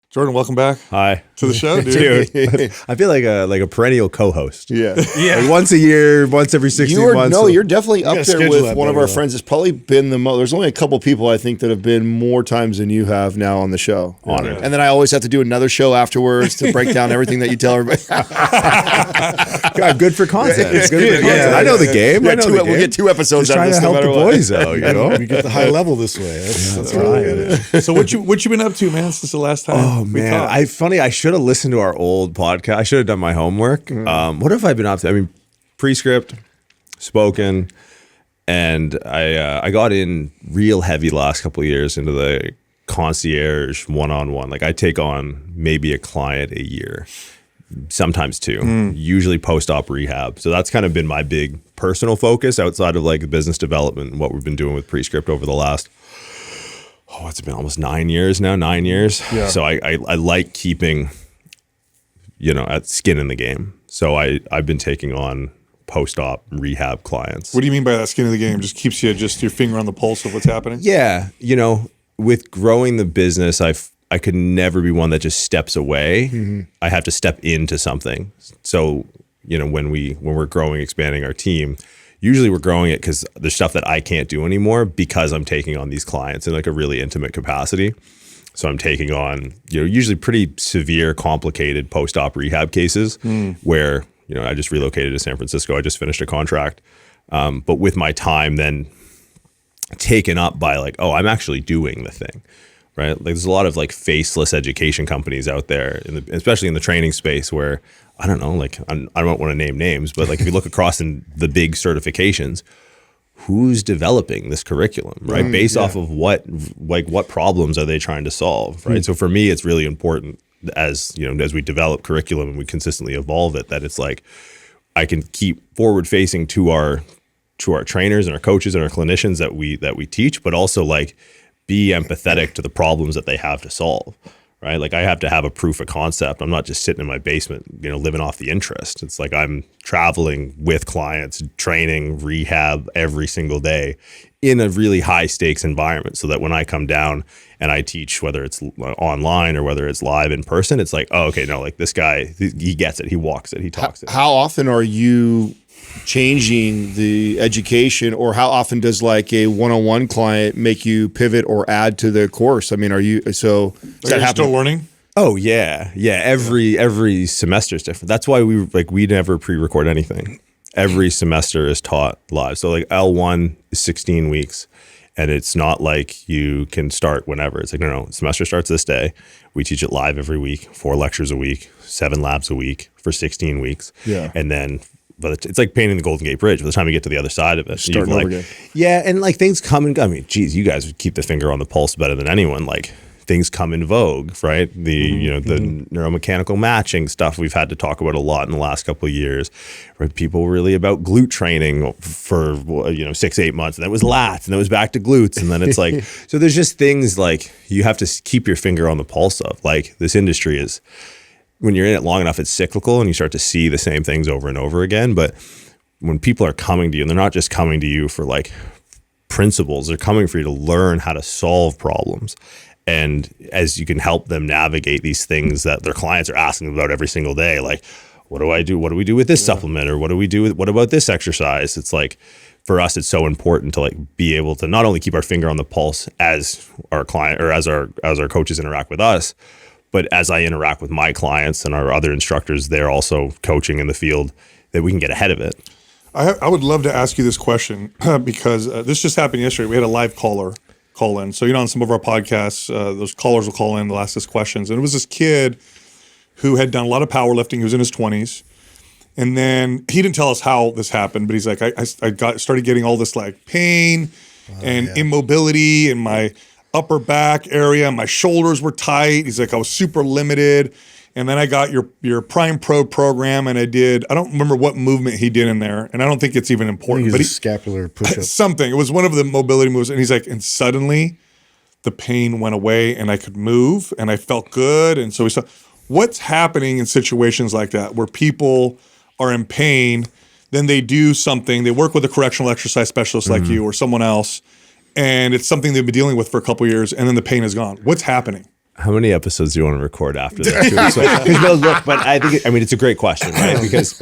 Jordan, welcome back. Hi to the show, dude. Dude, I feel like a perennial co-host. Yeah. Like once a year, once every 16 months. No, you're definitely up gotta there schedule with that one of better, our though. friends. It's probably been the most. There's only a couple people I think that have been more times than you have now on the show. Honored. And then I always have to do another show afterwards to break down everything that you tell everybody. God, good for content. It's good for content. I know the game. Yeah, I know the game. we'll get 2 episodes Just out of trying this to no help the matter what. boys out, you know? We get the high level this way. That's right. So what you been up to, man, since the last time? Oh we man, talked? I should have listened to our old podcast. I should have done my homework. What have I been up to? I mean, Prescript, Spoken, and I got in real heavy the last couple of years into the concierge one-on-one. Like I take on maybe a client a year, sometimes 2, usually post-op rehab. So that's kind of been my big personal focus outside of like business development and what we've been doing with Prescript over the last, it's been almost 9 years now, 9 years. Yeah. So I like keeping, skin in the game. So I've been taking on post-op rehab clients. What do you mean by that? Skin of the game just keeps you your finger on the pulse of what's happening. Yeah, with growing the business, I could never be one that just steps away. I have to step into something. So, when we're growing, expanding our team, usually we're growing it because there's stuff that I can't do anymore because I'm taking on these clients in like a really intimate capacity. So I'm taking on, usually pretty severe, complicated post-op rehab cases where, I just relocated to San Francisco. I just finished a contract. But with my time then taken up by like, I'm actually doing the thing, right? Like there's a lot of like faceless education companies out there, especially in the training space where, I don't know, like I don't want to name names, but like if you look across in the big certifications, who's developing this curriculum, right? Based off of what problems are they trying to solve, right? So for me, it's really important as we develop curriculum and we consistently evolve it, that it's like I can keep forward facing to our trainers and our coaches and our clinicians that we teach, but also like be empathetic to the problems that they have to solve. Right? Like I have to have a proof of concept. I'm not just sitting in my basement, living off the interest. It's like I'm traveling with clients, training, rehab every single day in a really high stakes environment so that when I come down and I teach, whether it's online or whether it's live in person, it's like, oh, okay, no, like this guy, he gets it. He walks it. He talks it. How often are you changing the education, or how often does like a one-on-one client make you pivot or add to the course? I mean, are you still learning? Oh yeah. Every semester is different. That's why we never pre-record anything. Every semester is taught live. So like L1 is 16 weeks, and it's not like you can start whenever. It's like no, semester starts this day. We teach it live every week, 4 lectures a week, 7 labs a week for 16 weeks. Yeah. And then it's like painting the Golden Gate Bridge. By the time you get to the other side of it, starting over again. Yeah, and like things come and go. I mean, geez, you guys would keep the finger on the pulse better than anyone. Like things come in vogue, right? The the neuromechanical matching stuff we've had to talk about a lot in the last couple of years. Right? People were really about glute training for 6-8 months, and then it was lats, and then it was back to glutes, and then it's like so. There's just things like you have to keep your finger on the pulse of. Like this industry is. When you're in it long enough, it's cyclical and you start to see the same things over and over again. But when people are coming to you, and they're not just coming to you for like principles, they're coming for you to learn how to solve problems. And as you can help them navigate these things that their clients are asking about every single day, like, what do I do? What do we do with this supplement? Or what do we do what about this exercise? It's like, for us, it's so important to like be able to not only keep our finger on the pulse as our client or as our coaches interact with us, but as I interact with my clients and our other instructors, they're also coaching in the field, that we can get ahead of it. I would love to ask you this question because this just happened yesterday. We had a live caller call in. So, on some of our podcasts, those callers will call in, they'll ask us questions. And it was this kid who had done a lot of powerlifting. He was in his 20s. And then he didn't tell us how this happened, but he's like, I started getting all this like pain and immobility in my upper back area. My shoulders were tight. He's like, I was super limited. And then I got your Prime Pro program, and I don't remember what movement he did in there, and I don't think it's even important. But scapular push-up. Something. It was one of the mobility moves, and he's like, and suddenly the pain went away, and I could move, and I felt good. And so we saw what's happening in situations like that where people are in pain, then they do something. They work with a correctional exercise specialist like you or someone else, and it's something they've been dealing with for a couple of years, and then the pain is gone. What's happening? How many episodes do you want to record after this? But I think, it's a great question, right? Because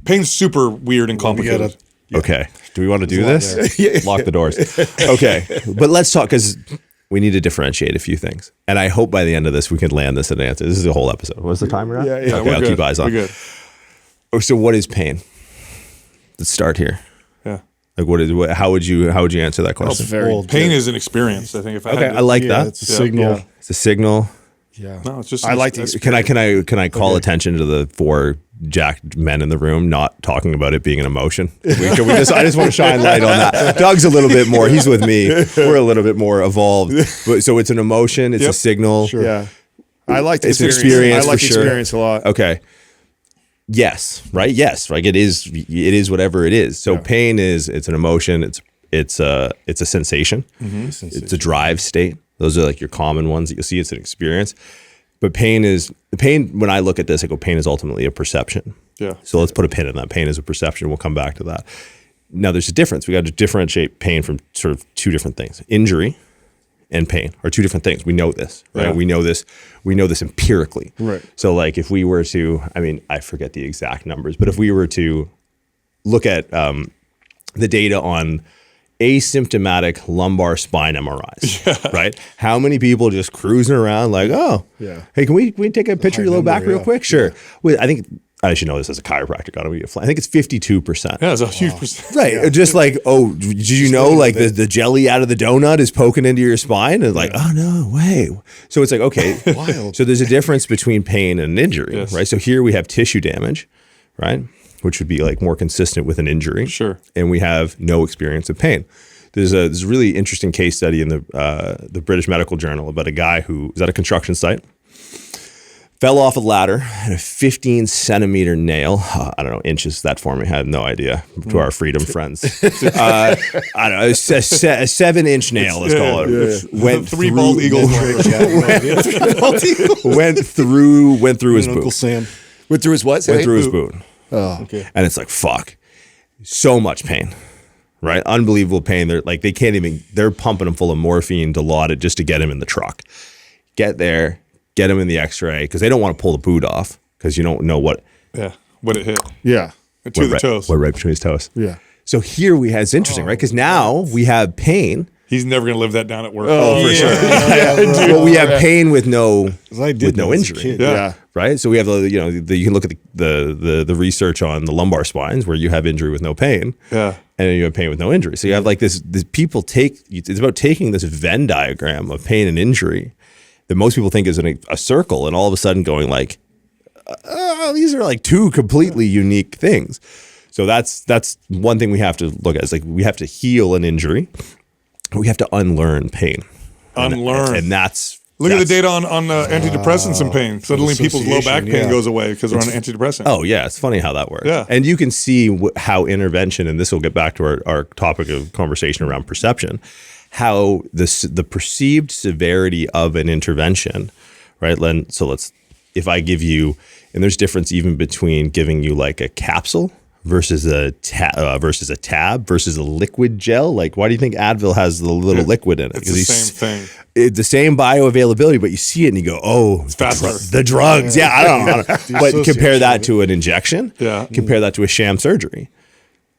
pain's super weird and complicated. Okay. Do we want to do this? Lock the doors. Okay. But let's talk, because we need to differentiate a few things. And I hope by the end of this, we can land this in an answer. This is a whole episode. What's the timer at? Yeah. Okay, I'll keep eyes on. We're good. Oh, so what is pain? Let's start here. Yeah. Like how would you answer that question? Pain is an experience. I think if I had I like that. It's a signal. Yeah. It's a signal. Yeah. No, it's just. I like the experience. Can I call attention to the 4 jacked men in the room not talking about it being an emotion? I just want to shine light on that. Doug's a little bit more. He's with me. We're a little bit more evolved. So it's an emotion. It's a signal. Sure. Yeah. I like the It's experience. I like for the sure. experience a lot. Okay. Yes. Right. Yes. Like it is whatever it is. So pain it's an emotion. It's a sensation. It's a drive state. Those are like your common ones that you'll see. It's an experience. But pain, when I look at this, I go, pain is ultimately a perception. Yeah. So let's put a pin in that. Pain is a perception. We'll come back to that. Now there's a difference. We got to differentiate pain from sort of 2 different things. Injury and pain are 2 different things. We know this, right? Yeah. We know this empirically. Right. So like if we were to, I forget the exact numbers, but if we were to look at the data on asymptomatic lumbar spine MRIs, right? How many people just cruising around like, hey, can we take a picture of your low back real quick? Sure. Well, I think I should know this as a chiropractor. I think it's 52%. Yeah, it's a huge percent. Right. Yeah. Just like, did you know like the jelly out of the donut is poking into your spine? And like, oh no, way. So it's like, okay. Wild. So there's a difference between pain and injury, Yes. right? So here we have tissue damage, right? Which would be like more consistent with an injury. Sure. And we have no experience of pain. There's a really interesting case study in the British Medical Journal about a guy who was at a construction site, fell off a ladder, had a 15 centimeter nail. I don't know, inches that for me. I have no idea. To our freedom friends. I don't know, a 7-inch nail, let's call it. Went 3 bald eagles. went through his Uncle boot. Sam. Went through his what? Went through his boot. Oh, okay. And it's like, fuck. So much pain. Right? Unbelievable pain. They're pumping him full of morphine, Dilaudid, just to get him in the truck. Get there, get him in the x-ray, because they don't want to pull the boot off, because you don't know what Yeah, what it hit. Yeah. To the toes. right between his toes. Yeah. So here it's interesting, right? Because now we have pain. He's never going to live that down at work. Oh, for sure. But we have pain with no injury. Yeah. Right. So we have you can look at the research on the lumbar spines where you have injury with no pain. Yeah. And then you have pain with no injury. So you have like this people it's about taking this Venn diagram of pain and injury that most people think is a circle, and all of a sudden going like, these are like 2 completely unique things. So that's one thing we have to look at. Is like we have to heal an injury. We have to unlearn pain. Unlearn. And that's Look at the data on antidepressants and pain. Suddenly people's low back pain goes away because they're on an antidepressant. Oh, yeah. It's funny how that works. Yeah. And you can see how intervention, and this will get back to our topic of conversation around perception, how the perceived severity of an intervention, right? So if I give you, and there's difference even between giving you like a capsule versus a tab versus a liquid gel. Like, why do you think Advil has the little liquid in it? It's the same thing. It's the same bioavailability, but you see it and you go, oh, It's faster. the drugs. Yeah, I don't know. But compare that to an injection. Yeah. Compare that to a sham surgery.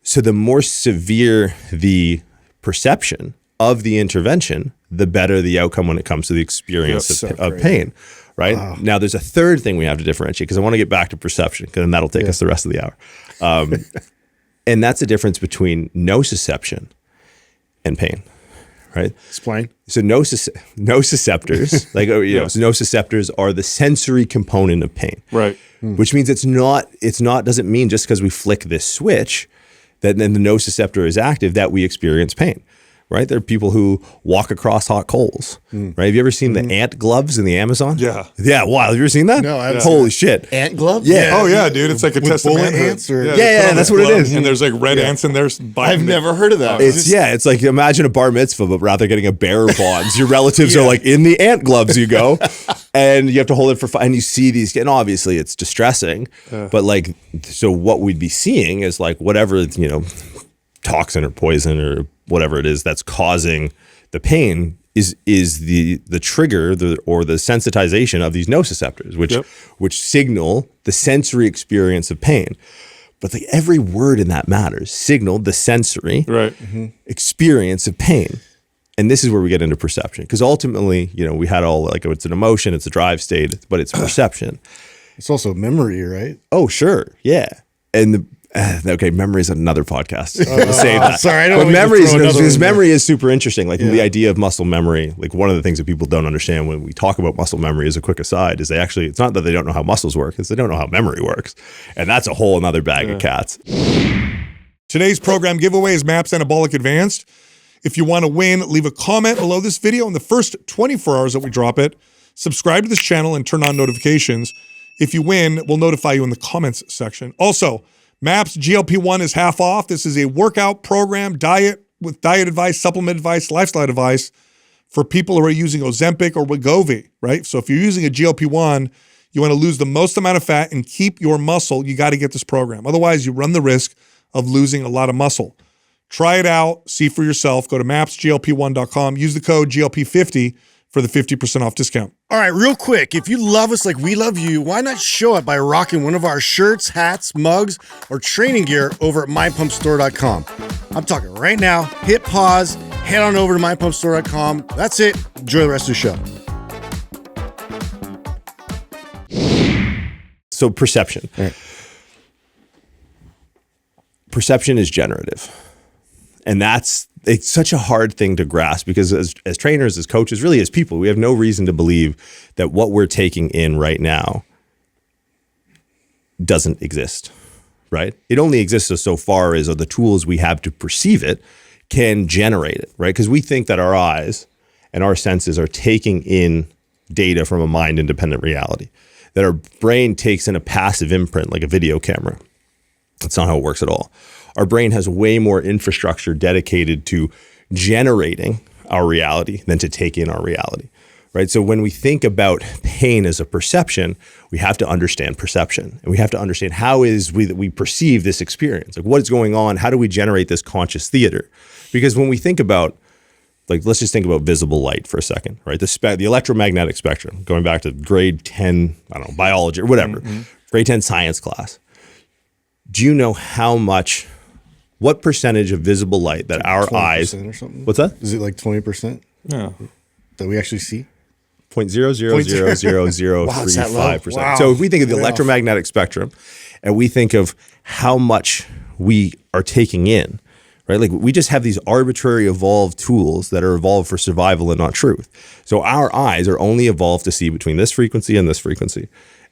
So the more severe the perception of the intervention, the better the outcome when it comes to the experience of pain. Right? Wow. Now, there's a third thing we have to differentiate, because I want to get back to perception, and that'll take us the rest of the hour. And that's the difference between nociception and pain, right? Explain. So nociceptors, like so nociceptors are the sensory component of pain, Right. which means it's not doesn't mean just because we flick this switch that then the nociceptor is active that we experience pain. Right? There are people who walk across hot coals. Right? Have you ever seen the ant gloves in the Amazon? Yeah. Yeah. Wow. Have you ever seen that? No, I haven't Holy shit. Ant glove? Yeah. Oh yeah, dude! It's like a With test of bullet manhood. ants or- they Yeah, put on that's the what it glove, is. And there's like red ants in there. I've never heard of that. It's like imagine a bar mitzvah, but rather getting a bearer bonds. Your relatives are like in the ant gloves. You go, and you have to hold it for and you see these, and obviously it's distressing. But like, so what we'd be seeing is like whatever toxin or poison or whatever it is that's causing the pain is the trigger or the sensitization of these nociceptors, which signal the sensory experience of pain. But like every word in that matters. Signal the sensory experience of pain. And this is where we get into perception. Because ultimately, we had all like it's an emotion, it's a drive state, but it's perception. It's also memory, right? Oh, sure. Yeah. And okay, memory is another podcast. We'll save that. Sorry, I don't but want memory to throw another because one there. memory is super interesting. Like the idea of muscle memory, like one of the things that people don't understand when we talk about muscle memory as a quick aside is it's not that they don't know how muscles work, it's they don't know how memory works. And that's a whole another bag of cats. Today's program giveaway is MAPS Anabolic Advanced. If you want to win, leave a comment below this video in the first 24 hours that we drop it. Subscribe to this channel and turn on notifications. If you win, we'll notify you in the comments section. Also, MAPS GLP-1 is half off. This is a workout program, diet advice, supplement advice, lifestyle advice for people who are using Ozempic or Wegovy, right? So if you're using a GLP-1, you want to lose the most amount of fat and keep your muscle, you got to get this program. Otherwise, you run the risk of losing a lot of muscle. Try it out. See for yourself. Go to mapsglp1.com. Use the code GLP50 for the 50% off discount. All right, real quick, if you love us like we love you, why not show it by rocking one of our shirts, hats, mugs, or training gear over at mypumpstore.com. I'm talking right now. Hit pause, head on over to mypumpstore.com. That's it. Enjoy the rest of the show. So perception. Right. Perception is generative. And it's such a hard thing to grasp because as trainers, as coaches, really as people, we have no reason to believe that what we're taking in right now doesn't exist, right? It only exists so far as the tools we have to perceive it can generate it, right? Because we think that our eyes and our senses are taking in data from a mind-independent reality, that our brain takes in a passive imprint like a video camera. That's not how it works at all. Our brain has way more infrastructure dedicated to generating our reality than to take in our reality, right? So when we think about pain as a perception, we have to understand perception, and we have to understand how is that we perceive this experience. Like what is going on? How do we generate this conscious theater? Because when we think about, like, let's just think about visible light for a second, right? The electromagnetic spectrum, going back to grade 10, I don't know, biology or whatever, grade 10 science class. Do you know what percentage of visible light that our eyes, or something? What's that? Is it like 20%? Yeah. That we actually see? 0.0000035%. Wow. So if we think of the electromagnetic spectrum and we think of how much we are taking in, right? Like we just have these arbitrary evolved tools that are evolved for survival and not truth. So our eyes are only evolved to see between this frequency and this frequency.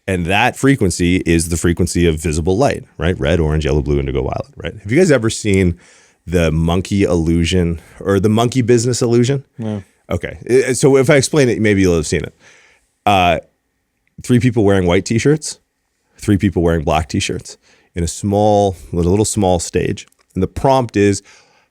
And that frequency is the frequency of visible light, right? Red, orange, yellow, blue, indigo, violet, right? Have you guys ever seen the monkey illusion or the monkey business illusion? No. Okay. So if I explain it, maybe you'll have seen it. 3 people wearing white t-shirts, 3 people wearing black t-shirts in a little small stage. And the prompt is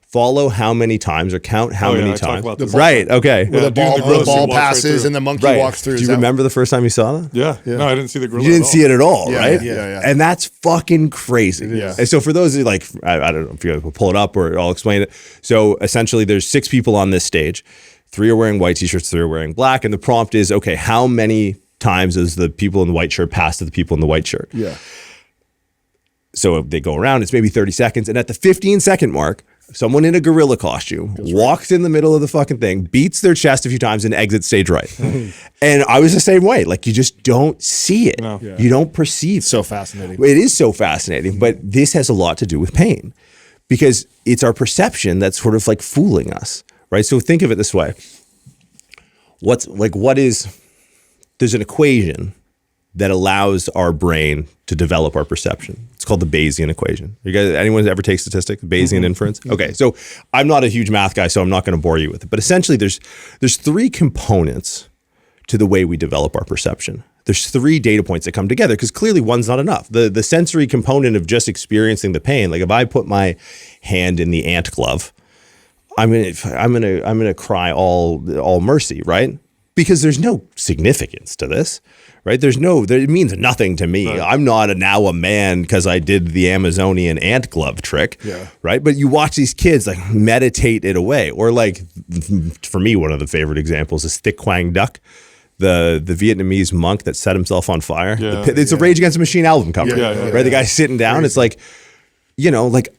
follow how many times or count how many I talk times. about this. Right. Okay. Where the during ball, the gorilla the scene, ball walks right passes through. and the monkey Right. walks through. Do you remember the first time you saw that? Yeah. No, I didn't see the gorilla. You didn't see it at all, Yeah, right? yeah. And that's fucking crazy. Yeah. And so for those who like, I don't know if you will pull it up or I'll explain it. So essentially there's 6 people on this stage. 3 are wearing white t-shirts, 3 are wearing black. And the prompt is, okay, how many times does the people in the white shirt pass to the people in the white shirt? Yeah. So if they go around, it's maybe 30 seconds. And at the 15-second mark, someone in a gorilla costume walks in the middle of the fucking thing, beats their chest a few times and exits stage right. And I was the same way. Like you just don't see it. No. You don't perceive. So fascinating. It is so fascinating, but this has a lot to do with pain because it's our perception that's sort of like fooling us, right? So think of it this way. There's an equation that allows our brain to develop our perception. It's called the Bayesian equation. You guys, anyone ever take statistics? Bayesian inference? Okay, so I'm not a huge math guy, so I'm not going to bore you with it. But essentially, there's 3 components to the way we develop our perception. There's 3 data points that come together because clearly one's not enough. The sensory component of just experiencing the pain, like if I put my hand in the ant glove, I'm gonna cry all mercy, right? because there's no significance to this, right? It means nothing to me. Right. I'm not now a man because I did the Amazonian ant glove trick, right? But you watch these kids like meditate it away. Or like, for me, one of the favorite examples is Thich Quang Duc, the Vietnamese monk that set himself on fire. It's a Rage Against the Machine album cover, right? The guy's sitting down. It's like, like,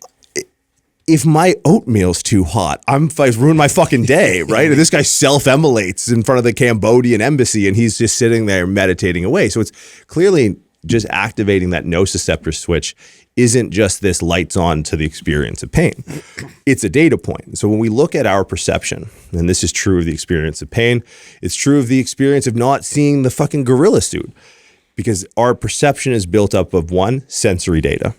if my oatmeal's too hot, I've ruined my fucking day, right? And this guy self-immolates in front of the Cambodian embassy, and he's just sitting there meditating away. So it's clearly just activating that nociceptor switch isn't just this lights on to the experience of pain. It's a data point. So when we look at our perception, and this is true of the experience of pain, it's true of the experience of not seeing the fucking gorilla suit, because our perception is built up of one, sensory data.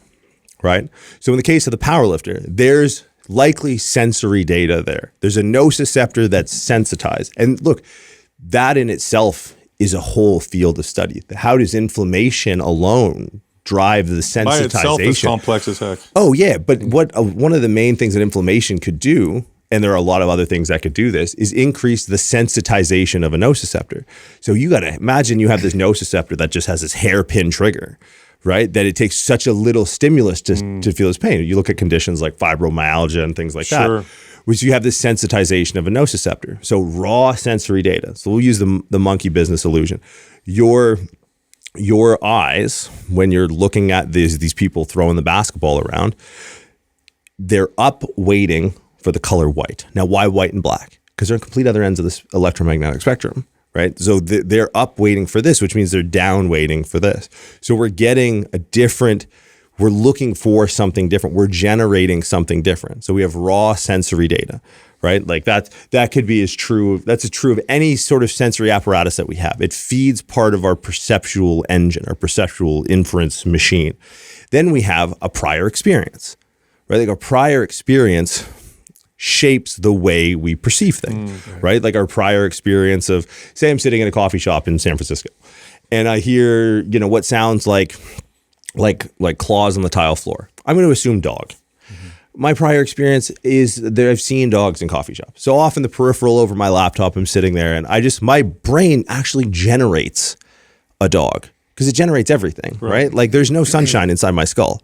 Right? So in the case of the powerlifter, there's likely sensory data there. There's a nociceptor that's sensitized. And look, that in itself is a whole field of study. How does inflammation alone drive the sensitization? By itself is complex as heck. Oh, yeah. But what one of the main things that inflammation could do, and there are a lot of other things that could do this, is increase the sensitization of a nociceptor. So you got to imagine you have this nociceptor that just has this hairpin trigger, right? That it takes such a little stimulus to feel this pain. You look at conditions like fibromyalgia and things like that, which you have this sensitization of a nociceptor. So raw sensory data. So we'll use the monkey business illusion. Your eyes, when you're looking at these people throwing the basketball around, they're up waiting for the color white. Now, why white and black? Because they're on complete other ends of this electromagnetic spectrum. Right. So they're up waiting for this, which means they're down waiting for this. So we're getting we're looking for something different. We're generating something different. So we have raw sensory data, right? Like that could be that's true of any sort of sensory apparatus that we have. It feeds part of our perceptual engine, our perceptual inference machine. Then we have a prior experience, right? Like a prior experience shapes the way we perceive things, right? Like our prior experience of, say I'm sitting in a coffee shop in San Francisco and I hear, what sounds like claws on the tile floor. I'm going to assume dog. My prior experience is that I've seen dogs in coffee shops. So often the peripheral over my laptop, I'm sitting there and my brain actually generates a dog because it generates everything, right? Like there's no sunshine inside my skull.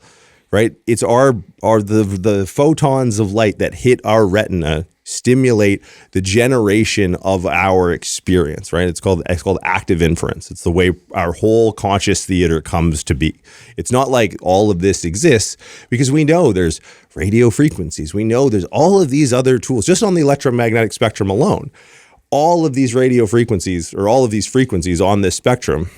Right, it's the photons of light that hit our retina stimulate the generation of our experience. Right, it's called active inference. It's the way our whole conscious theater comes to be. It's not like all of this exists because we know there's radio frequencies. We know there's all of these other tools just on the electromagnetic spectrum alone. All of these radio frequencies or all of these frequencies on this spectrum.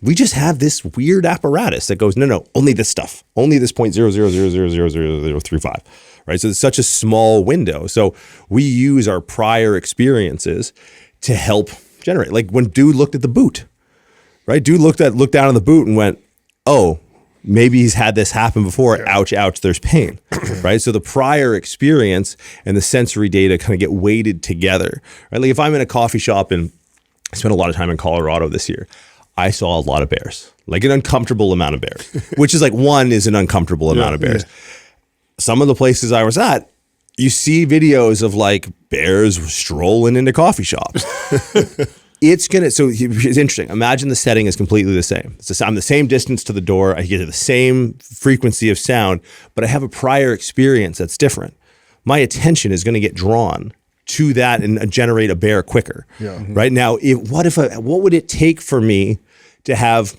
We just have this weird apparatus that goes, no, only this stuff, only this 0.000000035, right? So it's such a small window. So we use our prior experiences to help generate. Like when dude looked at the boot, right? Dude looked down on the boot and went, oh, maybe he's had this happen before. Ouch, ouch, there's pain, right? So the prior experience and the sensory data kind of get weighted together, right? Like if I'm in a coffee shop and I spent a lot of time in Colorado this year, I saw a lot of bears, like an uncomfortable amount of bears, which is like one is an uncomfortable amount of bears. Some of the places I was at, you see videos of like bears strolling into coffee shops. It's interesting. Imagine the setting is completely the same. I'm the same distance to the door. I get the same frequency of sound, but I have a prior experience that's different. My attention is going to get drawn to that and generate a bear quicker. Right now, what would it take for me to have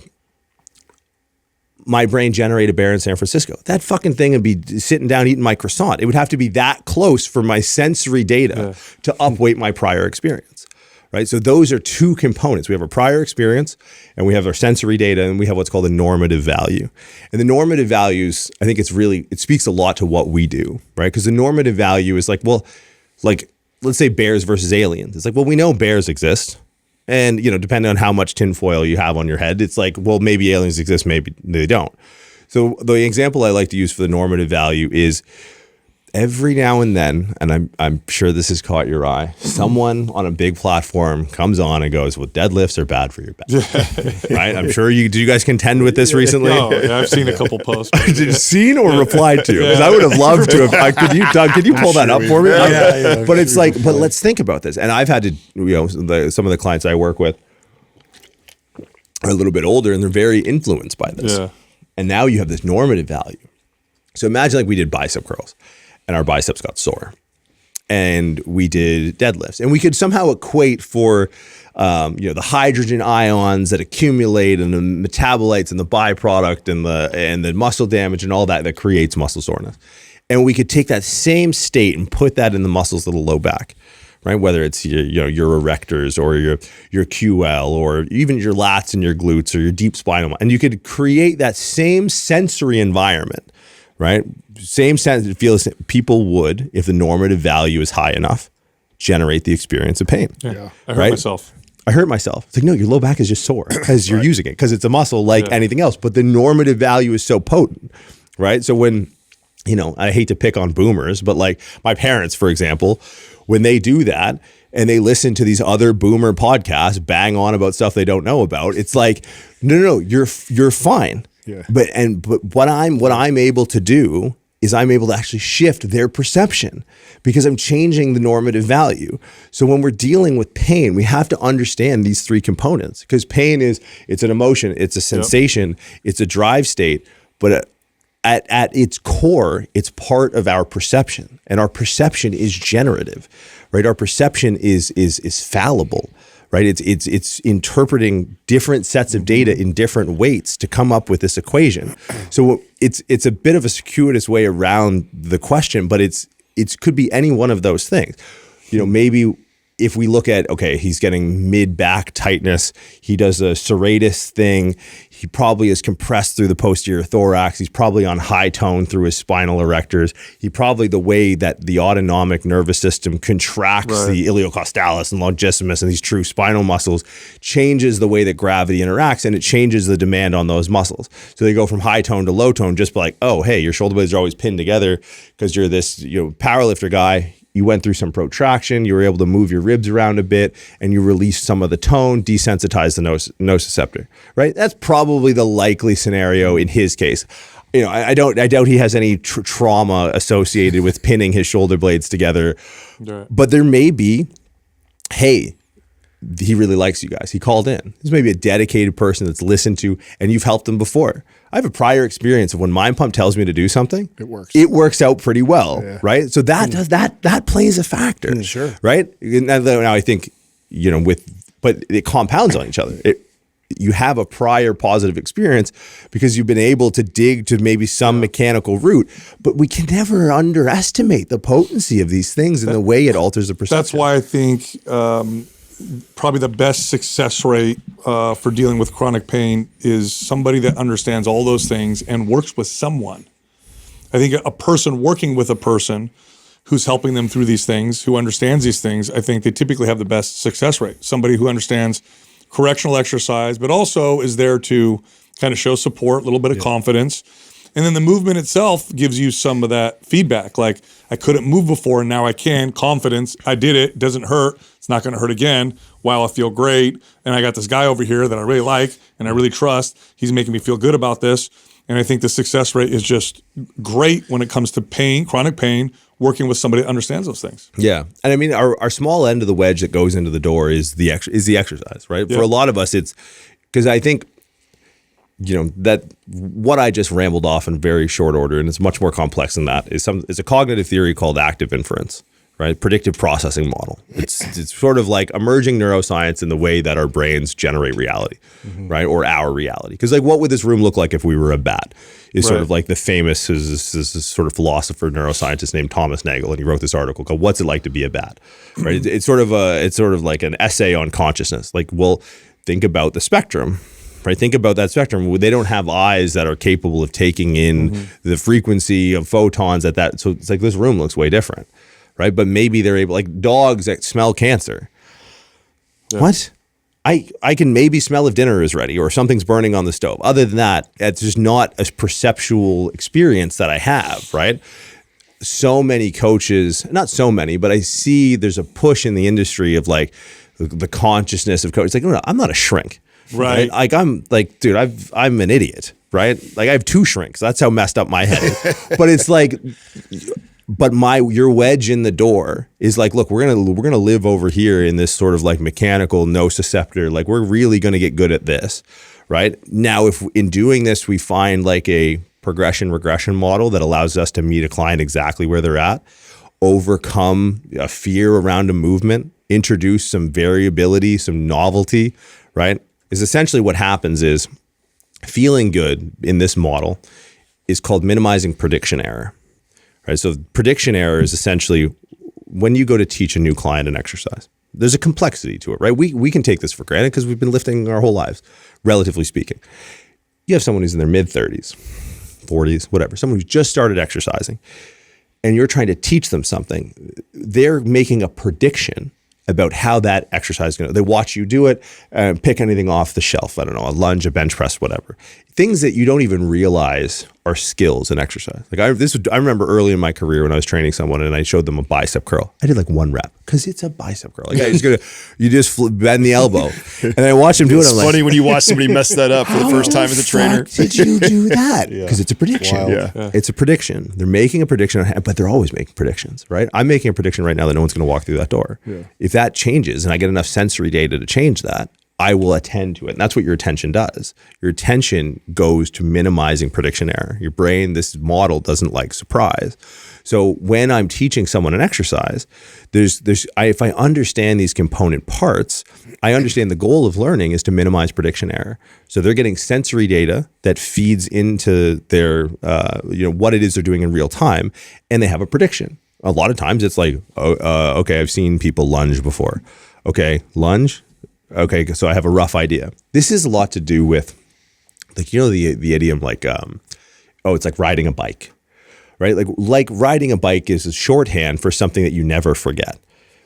my brain generate a bear in San Francisco? That fucking thing would be sitting down eating my croissant. It would have to be that close for my sensory data to upweight my prior experience, right? So those are two components. We have our prior experience and we have our sensory data and we have what's called a normative value. And the normative values, I think it speaks a lot to what we do, right? Because the normative value is like, let's say bears versus aliens. It's like, well, we know bears exist. And, depending on how much tinfoil you have on your head, it's like, well, maybe aliens exist, maybe they don't. So the example I like to use for the normative value is every now and then, and I'm sure this has caught your eye, someone on a big platform comes on and goes, well, deadlifts are bad for your back. Right? I'm sure do you guys contend with this recently? Oh, yeah, I've seen a couple posts. Did you seen or replied to? Because I would have loved to have. Doug, could you pull that up for me? Yeah, but it's like, but let's think about this. And I've had to, some of the clients I work with are a little bit older and they're very influenced by this. Yeah. And now you have this normative value. So imagine like we did bicep curls and our biceps got sore and we did deadlifts and we could somehow equate for, the hydrogen ions that accumulate and the metabolites and the byproduct and the muscle damage and all that creates muscle soreness. And we could take that same state and put that in the muscles of the low back, right? Whether it's your erectors or your QL or even your lats and your glutes or your deep spinal. And you could create that same sensory environment, right? Same sense, feels people would, if the normative value is high enough, generate the experience of pain. Yeah. I hurt myself. I hurt myself. It's like, no, your low back is just sore because you're using it because it's a muscle like anything else, but the normative value is so potent, right? So when, I hate to pick on boomers, but like my parents, for example, when they do that and they listen to these other boomer podcasts bang on about stuff they don't know about, it's like, no, you're fine. Yeah. But what I'm able to do is I'm able to actually shift their perception because I'm changing the normative value. So when we're dealing with pain, we have to understand these three components because pain it's an emotion, it's a sensation, it's a drive state, but at its core, it's part of our perception, and our perception is generative, right? Our perception is fallible. Right, it's interpreting different sets of data in different weights to come up with this equation. So it's a bit of a circuitous way around the question, but it could be any one of those things. Maybe if we look at, okay, he's getting mid-back tightness, he does a serratus thing, he probably is compressed through the posterior thorax, he's probably on high tone through his spinal erectors, he probably, the way that the autonomic nervous system contracts the iliocostalis and longissimus and these true spinal muscles changes the way that gravity interacts and it changes the demand on those muscles. So they go from high tone to low tone just like, oh, hey, your shoulder blades are always pinned together because you're this powerlifter guy. You went through some protraction, you were able to move your ribs around a bit, and you released some of the tone, desensitized the nociceptor, right? That's probably the likely scenario in his case. I doubt he has any trauma associated with pinning his shoulder blades together, but there may be, hey, he really likes you guys. He called in. This may be a dedicated person that's listened to, and you've helped him before. I have a prior experience of when Mind Pump tells me to do something, it works out pretty well, right? So that plays a factor, sure, right? Now I think but it compounds on each other. You have a prior positive experience because you've been able to dig to maybe some mechanical root, but we can never underestimate the potency of these things and the way it alters the perception. That's why I think probably the best success rate for dealing with chronic pain is somebody that understands all those things and works with someone. I think a person working with a person who's helping them through these things, who understands these things, I think they typically have the best success rate. Somebody who understands correctional exercise, but also is there to kind of show support, a little bit of confidence. And then the movement itself gives you some of that feedback. Like, I couldn't move before and now I can. Confidence, I did it, doesn't hurt, it's not gonna hurt again. Wow, I feel great. And I got this guy over here that I really like and I really trust. He's making me feel good about this. And I think the success rate is just great when it comes to pain, chronic pain, working with somebody that understands those things. Yeah. And I mean, our small end of the wedge that goes into the door is the exercise, right? For a lot of us, it's because I think, that what I just rambled off in very short order, and it's much more complex than that, is a cognitive theory called active inference, right? Predictive processing model. It's sort of like emerging neuroscience in the way that our brains generate reality, right? Or our reality. Because like, what would this room look like if we were a bat? Is sort of like the famous is this sort of philosopher, neuroscientist named Thomas Nagel, and he wrote this article called "What's It Like to Be a Bat?" Right? It's sort of like an essay on consciousness. Like, well, think about the spectrum. Right? Think about that spectrum. They don't have eyes that are capable of taking in the frequency of photons at that. So it's like this room looks way different, right? But maybe they're able, like dogs that smell cancer. Yeah. What? I can maybe smell if dinner is ready or something's burning on the stove. Other than that, it's just not a perceptual experience that I have, right? so many coaches, not so many, but I see there's a push in the industry of like the consciousness of coaches. Like, no, I'm not a shrink. Right. Like I'm like, dude, I'm an idiot, right? Like I have 2 shrinks. That's how messed up my head is. But it's like, but your wedge in the door is like, look, we're gonna live over here in this sort of like mechanical nociceptor. Like we're really gonna get good at this, right? Now, if in doing this we find like a progression regression model that allows us to meet a client exactly where they're at, overcome a fear around a movement, introduce some variability, some novelty, right? Is essentially what happens is feeling good in this model is called minimizing prediction error, right? So prediction error is essentially when you go to teach a new client an exercise, there's a complexity to it, right? We can take this for granted because we've been lifting our whole lives, relatively speaking. You have someone who's in their mid-30s, 40s, whatever, someone who's just started exercising, and you're trying to teach them something. They're making a prediction about how that exercise is going to, they watch you do it, pick anything off the shelf. I don't know, a lunge, a bench press, whatever. Things that you don't even realize are skills in exercise. Like I remember early in my career when I was training someone and I showed them a bicep curl. I did like 1 rep because it's a bicep curl. Like you just bend the elbow. And I watched him do it. I'm It's like, funny when you watch somebody mess that up for the first time as a trainer. did you do that? Because it's a prediction. Yeah. It's a prediction. They're making a prediction, but they're always making predictions, right? I'm making a prediction right now that no one's going to walk through that door. Yeah. If that changes and I get enough sensory data to change that, I will attend to it. And that's what your attention does. Your attention goes to minimizing prediction error. Your brain, this model doesn't like surprise. So when I'm teaching someone an exercise, if I understand these component parts, I understand the goal of learning is to minimize prediction error. So they're getting sensory data that feeds into their, what it is they're doing in real time, and they have a prediction. A lot of times it's like, okay, I've seen people lunge before. Okay, lunge. Okay, so I have a rough idea. This is a lot to do with, like, the idiom, like, it's like riding a bike, right? Like riding a bike is a shorthand for something that you never forget.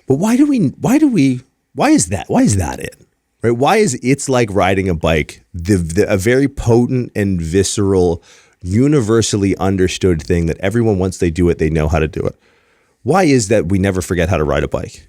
But why is that it? Right? Why is it's like riding a bike a very potent and visceral, universally understood thing that everyone, once they do it, they know how to do it? Why is that we never forget how to ride a bike?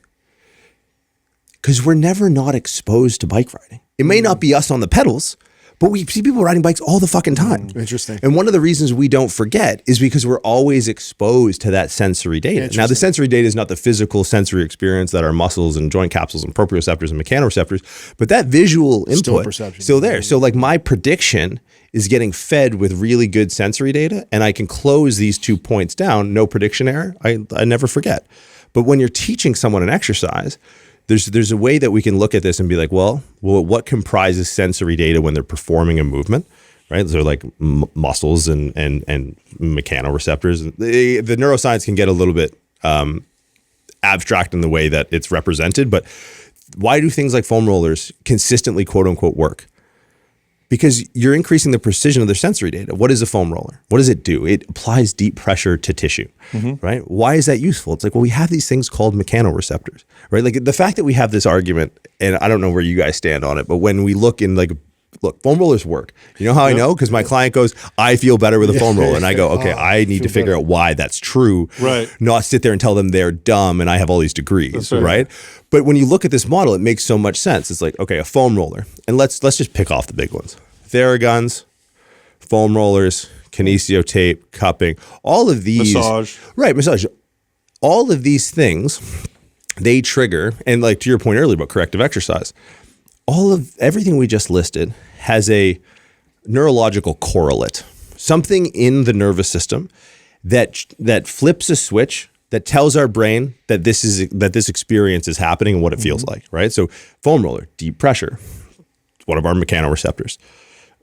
Because we're never not exposed to bike riding. It may not be us on the pedals, but we see people riding bikes all the fucking time. Interesting. And one of the reasons we don't forget is because we're always exposed to that sensory data. Now, the sensory data is not the physical sensory experience that our muscles and joint capsules and proprioceptors and mechanoreceptors, but that visual input still there. So like my prediction is getting fed with really good sensory data, and I can close these 2 points down, no prediction error. I never forget. But when you're teaching someone an exercise, there's a way that we can look at this and be like, well, what comprises sensory data when they're performing a movement, right? So like muscles and mechanoreceptors. The neuroscience can get a little bit abstract in the way that it's represented, but why do things like foam rollers consistently, quote unquote, work? Because you're increasing the precision of their sensory data. What is a foam roller? What does it do? It applies deep pressure to tissue, right? Why is that useful? It's like, well, we have these things called mechanoreceptors, right? Like the fact that we have this argument, and I don't know where you guys stand on it, but when we look, foam rollers work. You know how I know? Because my client goes, I feel better with a foam roller. And I go, okay, I need to figure out why that's true. Right. Not sit there and tell them they're dumb and I have all these degrees, right? But when you look at this model, it makes so much sense. It's like, okay, a foam roller. And let's just pick off the big ones. Theraguns, foam rollers, kinesio tape, cupping, all of these. Massage. Right, massage. All of these things, they trigger, and like to your point earlier about corrective exercise, everything we just listed has a neurological correlate, something in the nervous system that flips a switch that tells our brain that this experience is happening and what it feels like, right? So foam roller, deep pressure, one of our mechanoreceptors.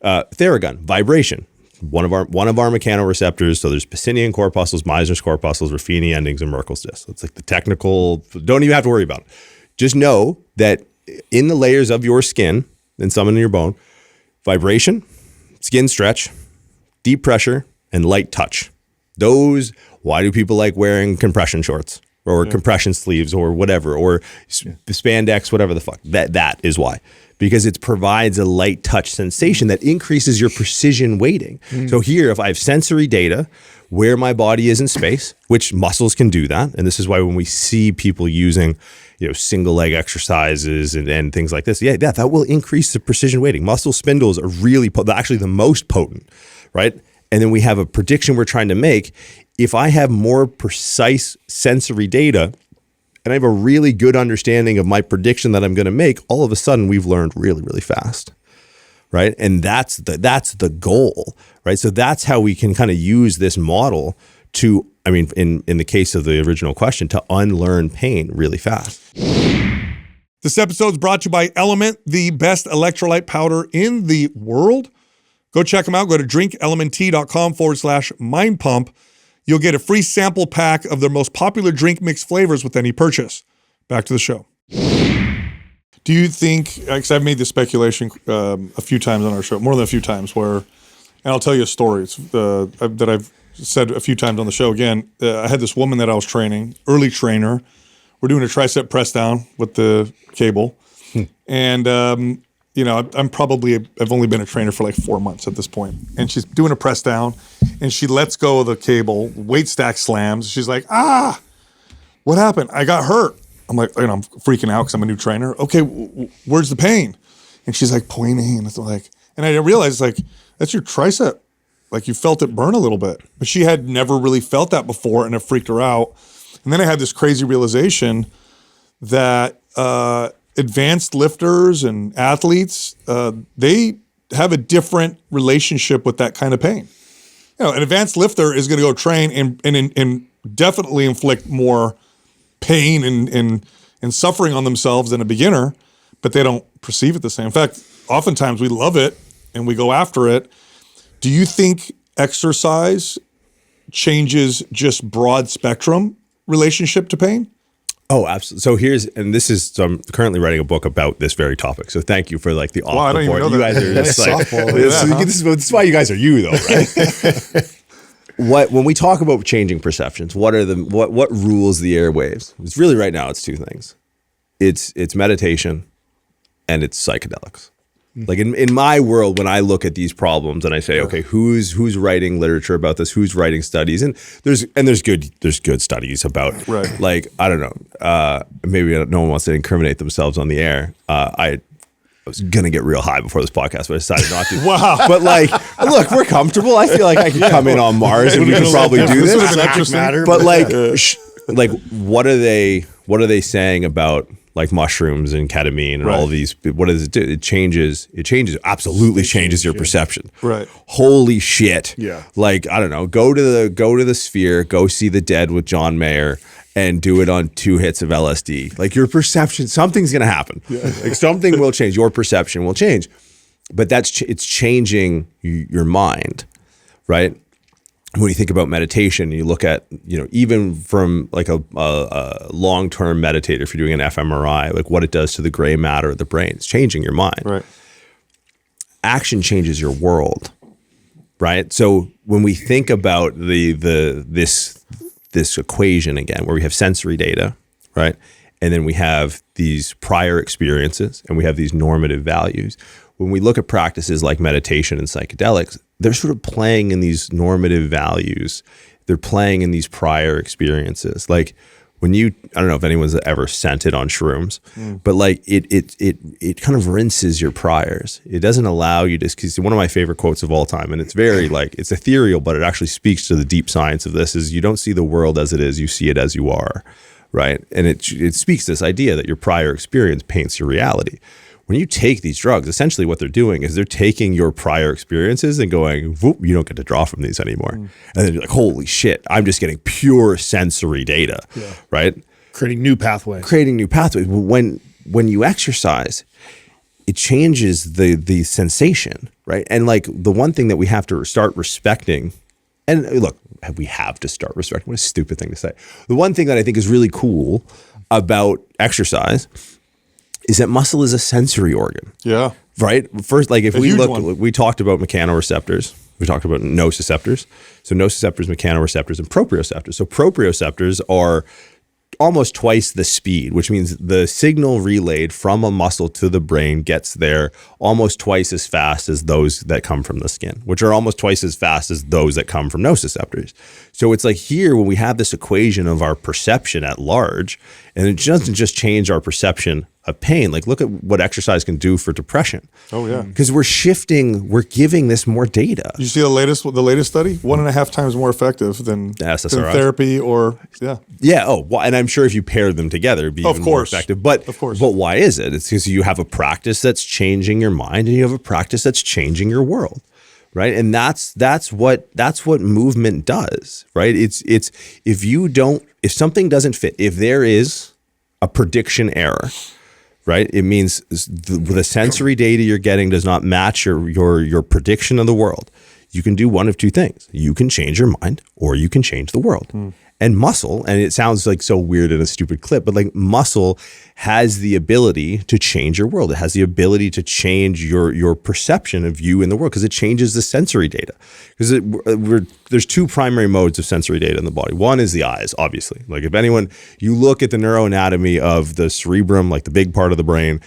Theragun, vibration, one of our mechanoreceptors. So there's Pacinian corpuscles, Meissner's corpuscles, Ruffini endings, and Merkel's disc. So it's like the technical. Don't even have to worry about it. Just know that in the layers of your skin and some in your bone, vibration, skin stretch, deep pressure, and light touch. Why do people like wearing compression shorts? or compression sleeves or whatever, or spandex, whatever the fuck. That is why. Because it provides a light touch sensation that increases your precision weighting. So here, if I have sensory data where my body is in space, which muscles can do that, and this is why when we see people using, single leg exercises and things like this, that will increase the precision weighting. Muscle spindles are really actually the most potent, right? And then we have a prediction we're trying to make. If I have more precise sensory data, and I have a really good understanding of my prediction that I'm going to make, all of a sudden we've learned really, really fast, right? And that's the goal, right? So that's how we can kind of use this model to, in the case of the original question, to unlearn pain really fast. This episode is brought to you by LMNT, the best electrolyte powder in the world. Go check them out. Go to drinklmnt.com/mindpump. You'll get a free sample pack of their most popular drink mix flavors with any purchase. Back to the show. Do you think, because I've made this speculation a few times on our show, more than a few times, and I'll tell you a story that I've said a few times on the show. Again, I had this woman that I was training, early trainer. We're doing a tricep press down with the cable. And, I've only been a trainer for like 4 months at this point. And she's doing a press down and she lets go of the cable, weight stack slams. She's like, what happened? I got hurt. I'm like, I'm freaking out because I'm a new trainer. Okay, where's the pain? And she's like pointing, and it's like, and I realized that's your tricep. Like you felt it burn a little bit, but she had never really felt that before, and it freaked her out. And then I had this crazy realization that advanced lifters and athletes, they have a different relationship with that kind of pain. An advanced lifter is going to go train and definitely inflict more pain and suffering on themselves than a beginner, but they don't perceive it the same. In fact, oftentimes we love it and we go after it. Do you think exercise changes just broad spectrum relationship to pain? Oh, absolutely. So I'm currently writing a book about this very topic. So thank you for the off the board. You guys are just this is why you guys are you though, right? When we talk about changing perceptions, what rules the airwaves? It's really right now it's two things. It's meditation and it's psychedelics. Like in my world, when I look at these problems and I say, okay, who's writing literature about this? Who's writing studies? And there's good studies about I don't know. Maybe no one wants to incriminate themselves on the air. I was gonna get real high before this podcast, but I decided not to. Wow! But look, we're comfortable. I feel like I could come in on Mars and we could probably do this. But what are they saying about mushrooms and ketamine and all of these? What does it do? It absolutely changes your perception. Right. Holy shit. Yeah. I don't know, go to the Sphere, go see The Dead with John Mayer and do it on 2 hits of LSD. Your perception, something's going to happen. Yeah. Something will change. Your perception will change. But it's changing your mind, right? When you think about meditation, you look at, even from a long-term meditator, if you're doing an fMRI, what it does to the gray matter of the brain, it's changing your mind. Right. Action changes your world, right? So when we think about this equation again, where we have sensory data, right? And then we have these prior experiences and we have these normative values. When we look at practices like meditation and psychedelics, they're sort of playing in these normative values. They're playing in these prior experiences. When I don't know if anyone's ever scented on shrooms, but it kind of rinses your priors. It doesn't allow you to, because one of my favorite quotes of all time, and it's very it's ethereal, but it actually speaks to the deep science of this, is you don't see the world as it is, you see it as you are, right? And it speaks to this idea that your prior experience paints your reality. When you take these drugs, essentially what they're doing is they're taking your prior experiences and going, whoop, you don't get to draw from these anymore. And then you're like, holy shit, I'm just getting pure sensory data, right? Creating new pathways. When you exercise, it changes the sensation, right? And the one thing that we have to start respecting, and look, we have to start respecting, what a stupid thing to say. The one thing that I think is really cool about exercise is that muscle is a sensory organ. Yeah. Right? First, if we look, we talked about mechanoreceptors. We talked about nociceptors. So nociceptors, mechanoreceptors, and proprioceptors. So proprioceptors are almost twice the speed, which means the signal relayed from a muscle to the brain gets there almost twice as fast as those that come from the skin, which are almost twice as fast as those that come from nociceptors. So it's like here when we have this equation of our perception at large, and it doesn't just change our perception of pain. Like look at what exercise can do for depression. Oh yeah. Because we're giving this more data. You see the latest study? 1.5 times more effective than SSRIs. therapy or Yeah. Oh, well, and I'm sure if you pair them together, it'd be even more effective. But of course. But why is it? It's because you have a practice that's changing your mind, and you have a practice that's changing your world, right? And that's what movement does, right? It's if something doesn't fit, if there is a prediction error, right? It means the sensory data you're getting does not match your prediction of the world. You can do one of two things. You can change your mind, or you can change the world. And muscle, and it sounds like so weird in a stupid clip, but like muscle has the ability to change your world. It has the ability to change your perception of you in the world because it changes the sensory data. Because there's two primary modes of sensory data in the body. One is the eyes, obviously. Like if you look at the neuroanatomy of the cerebrum, like the big part of the brain,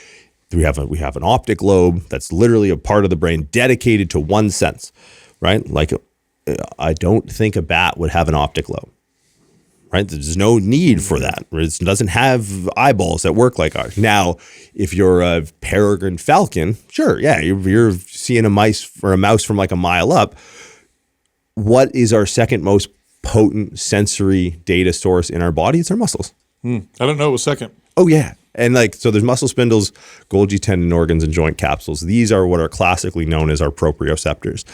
we have an optic lobe that's literally a part of the brain dedicated to one sense, right? Like I don't think a bat would have an optic lobe. Right? There's no need for that. It doesn't have eyeballs that work like ours. Now, if you're a peregrine falcon, sure, yeah, you're seeing a mouse from like a mile up. What is our second most potent sensory data source in our body? It's our muscles. I don't know. It was second. Oh, yeah. And like, so there's muscle spindles, Golgi tendon organs, and joint capsules. These are what are classically known as our proprioceptors.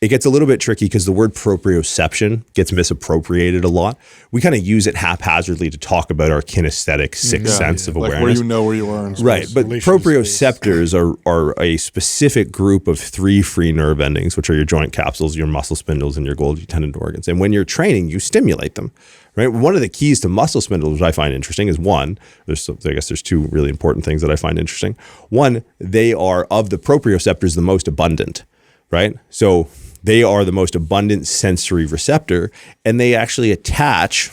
It gets a little bit tricky because the word proprioception gets misappropriated a lot. We kind of use it haphazardly to talk about our kinesthetic sixth sense of awareness. Like where you know where you are in space. Right, but proprioceptors are a specific group of 3 free nerve endings, which are your joint capsules, your muscle spindles, and your Golgi tendon organs. And when you're training, you stimulate them. Right. One of the keys to muscle spindles, which I find interesting, is there's 2 really important things that I find interesting. One, they are of the proprioceptors the most abundant. Right, so they are the most abundant sensory receptor, and they actually attach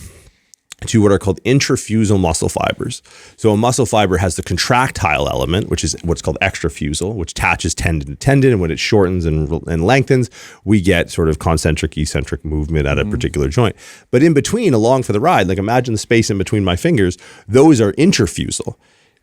to what are called intrafusal muscle fibers. So a muscle fiber has the contractile element, which is what's called extrafusal, which attaches tendon to tendon, and when it shortens and lengthens, we get sort of concentric, eccentric movement at a particular joint. But in between, along for the ride, like imagine the space in between my fingers, those are intrafusal.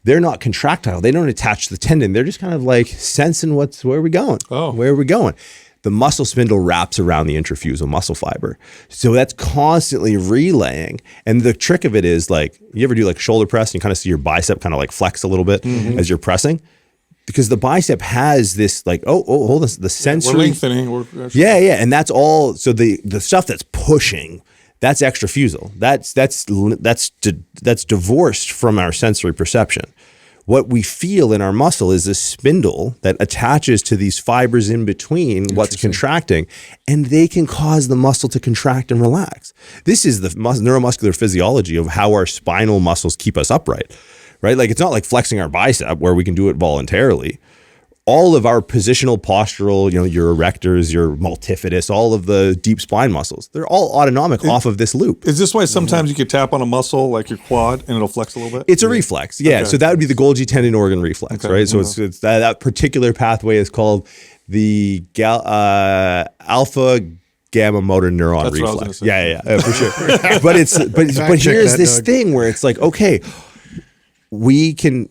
They're not contractile. They don't attach to the tendon. They're just kind of like sensing where are we going? Where are we going? The muscle spindle wraps around the intrafusal muscle fiber. So that's constantly relaying. And the trick of it is like, you ever do like a shoulder press and you kind of see your bicep kind of like flex a little bit as you're pressing? Because the bicep has this like, hold on, the sensory. We're lengthening. Yeah. And that's all. So the stuff that's pushing, that's extrafusal. That's divorced from our sensory perception. What we feel in our muscle is this spindle that attaches to these fibers in between what's contracting, and they can cause the muscle to contract and relax. This is the neuromuscular physiology of how our spinal muscles keep us upright, right? Like it's not like flexing our bicep where we can do it voluntarily. All of our positional, postural, your erectors, your multifidus, all of the deep spine muscles, they're all autonomic off of this loop. Is this why sometimes you could tap on a muscle like your quad and it'll flex a little bit? It's a reflex. Yeah. Okay. So that would be the Golgi tendon organ reflex, right? So it's that particular pathway is called the alpha gamma motor neuron reflex. Yeah, for sure. but here's this thing where it's like, okay, we can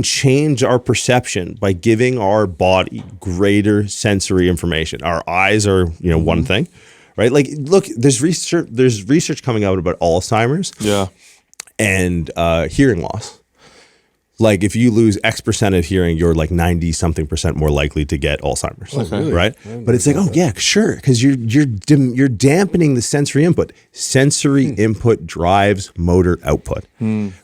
change our perception by giving our body greater sensory information. Our eyes are, one thing, right? Like, look, there's research coming out about Alzheimer's, and hearing loss. Like if you lose X percent of hearing, you're like 90-something% more likely to get Alzheimer's, right? But it's like, sure, because you're dampening the sensory input. Sensory input drives motor output,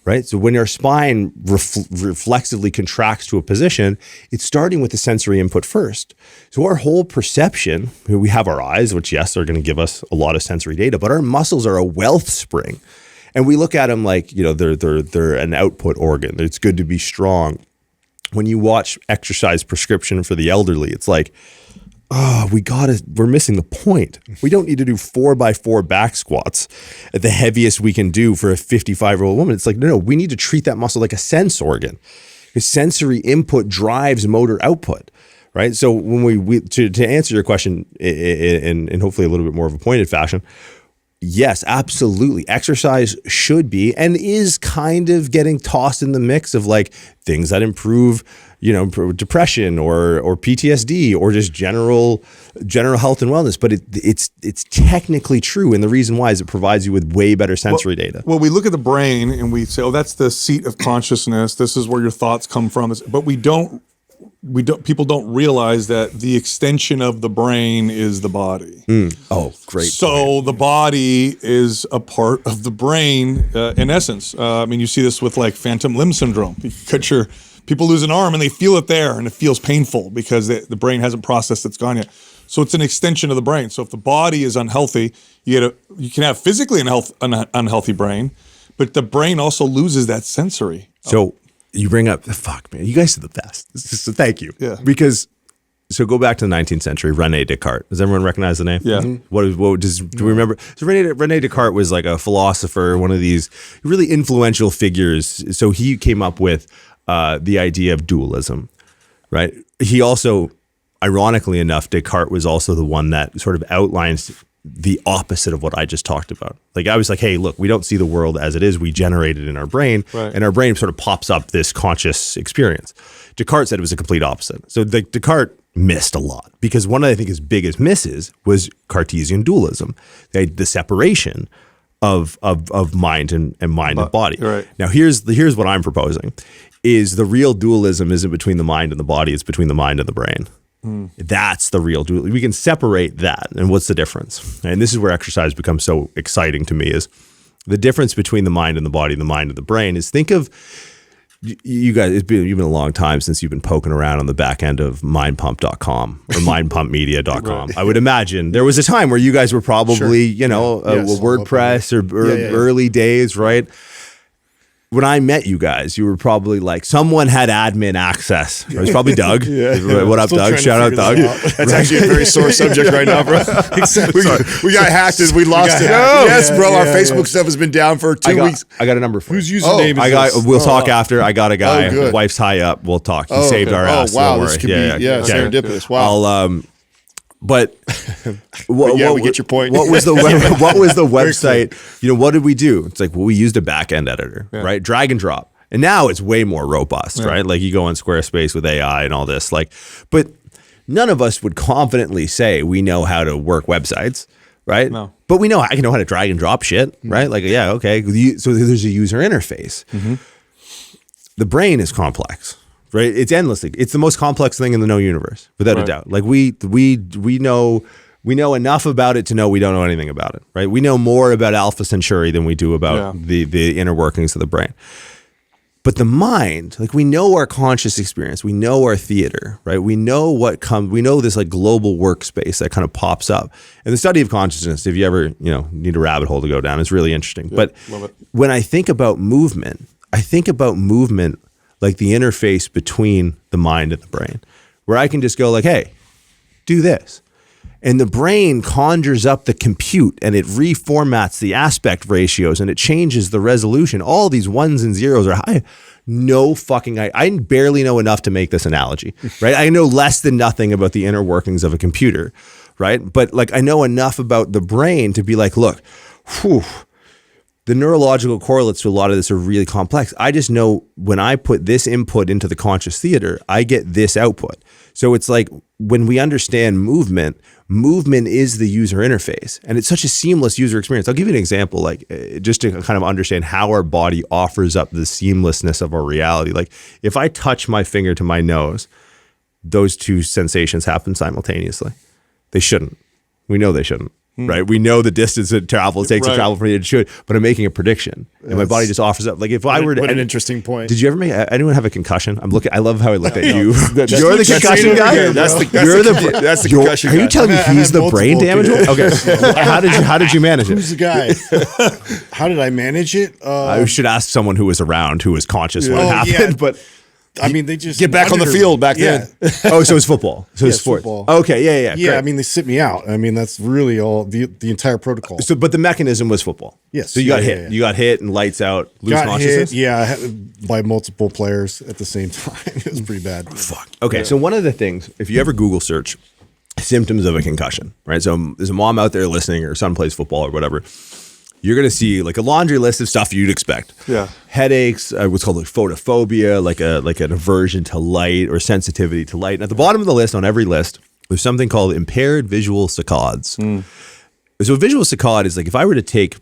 right? So when our spine reflexively contracts to a position, it's starting with the sensory input first. So our whole perception, we have our eyes, which yes, are going to give us a lot of sensory data, but our muscles are a wealth spring. And we look at them like, they're an output organ. It's good to be strong. When you watch exercise prescription for the elderly, it's like, we're missing the point. We don't need to do 4x4 back squats at the heaviest we can do for a 55-year-old woman. It's like, no, we need to treat that muscle like a sense organ. Because sensory input drives motor output, right? So when we to answer your question in hopefully a little bit more of a pointed fashion, yes, absolutely. Exercise should be and is kind of getting tossed in the mix of like things that improve, depression or PTSD or just general health and wellness. But it's technically true. And the reason why is it provides you with way better sensory data. Well, we look at the brain and we say, oh, that's the seat of consciousness. This is where your thoughts come from. But people don't realize that the extension of the brain is the body. Oh, great. So the body is a part of the brain in essence. You see this with like phantom limb syndrome. People lose an arm and they feel it there and it feels painful because the brain hasn't processed it's gone yet. So it's an extension of the brain. So if the body is unhealthy, you can have physically an unhealthy brain, but the brain also loses that sensory. So you bring up, fuck man, you guys are the best. So thank you. Yeah. Because, so go back to the 19th century, René Descartes. Does everyone recognize the name? Yeah. Do we remember? So René Descartes was like a philosopher, one of these really influential figures. So he came up with the idea of dualism, right? He also, ironically enough, Descartes was also the one that sort of outlines the opposite of what I just talked about. Like I was like, hey, look, we don't see the world as it is. We generate it in our brain, right. And our brain sort of pops up this conscious experience. Descartes said it was a complete opposite. So Descartes missed a lot because one of I think his biggest misses was Cartesian dualism, the separation of mind and mind and body. Right. Now here's what I'm proposing: is the real dualism isn't between the mind and the body; it's between the mind and the brain. That's the real dualism. We can separate that. And what's the difference? And this is where exercise becomes so exciting to me: is the difference between the mind and the body, the mind and the brain. Is think of you guys. You've been a long time since you've been poking around on the back end of mindpump.com or mindpumpmedia.com. Right. I would imagine there was a time where you guys were probably, Yes. WordPress or early days, right? When I met you guys, you were probably like, someone had admin access. It was probably Doug. What up, Doug? Shout out, Doug. That's actually a very sore subject right now, bro. We got hacked and we lost it. hacked. Yes, bro. Our Facebook stuff has been down for 2 weeks. I got a number for Whose you. username is this? We'll talk after. I got a guy. Oh, good. Wife's high up. We'll talk. He saved our ass. Oh, wow. Don't This worry. could be serendipitous. Wow. But we get your point. What was the website? What did we do? It's like, well, we used a back end editor, right? Drag and drop. And now it's way more robust, right? Like you go on Squarespace with AI and all this, but none of us would confidently say we know how to work websites, right? No. But we know how to drag and drop shit, right? Like, yeah, okay. So there's a user interface. Mm-hmm. The brain is complex, right? It's endlessly. It's the most complex thing in the known universe, without a doubt. Like we know enough about it to know we don't know anything about it, right? We know more about Alpha Centauri than we do about the inner workings of the brain. But the mind, like we know our conscious experience, we know our theater, right? We know we know this like global workspace that kind of pops up. And the study of consciousness, if you ever, need a rabbit hole to go down, it's really interesting. But when I think about movement, like the interface between the mind and the brain, where I can just go like, hey, do this. And the brain conjures up the compute and it reformats the aspect ratios and it changes the resolution. All these ones and zeros are high. I barely know enough to make this analogy, right? I know less than nothing about the inner workings of a computer, right? But like I know enough about the brain to be like, look, the neurological correlates to a lot of this are really complex. I just know when I put this input into the conscious theater, I get this output. So it's like when we understand movement is the user interface. And it's such a seamless user experience. I'll give you an example, like just to kind of understand how our body offers up the seamlessness of our reality. Like if I touch my finger to my nose, those two sensations happen simultaneously. They shouldn't. We know they shouldn't. Right, we know the distance it takes to travel from here. It should, but I'm making a prediction, and my body just offers up. Like if I were to, what an interesting point. Did you ever anyone have a concussion? I love how I looked at you. You're the concussion guy. Yeah, that's the concussion guy. Are you telling me he's the brain damage one? Okay, how did you manage it? Who's the guy? How did I manage it? I should ask someone who was around, who was conscious when it happened. Yeah. But I mean, they just Get back on the monitored field me. back Yeah. then. Oh, so it's football. So it's it's sports. football. Okay, yeah. Yeah, great. I mean, they sit me out. I mean, that's really all the entire protocol. So, but the mechanism was football. Yes. So you got Yeah, hit. yeah. You got hit and lights out. Lose Got consciousness. hit, yeah, by multiple players at the same time. It was pretty bad. Fuck. Okay, so one of the things, if you ever Google search symptoms of a concussion, right? So there's a mom out there listening, or son plays football or whatever. You're gonna see like a laundry list of stuff you'd expect. Yeah. Headaches, what's called like photophobia, like an aversion to light or sensitivity to light. And at the bottom of the list, on every list, there's something called impaired visual saccades. So a visual saccade is like if I were to take,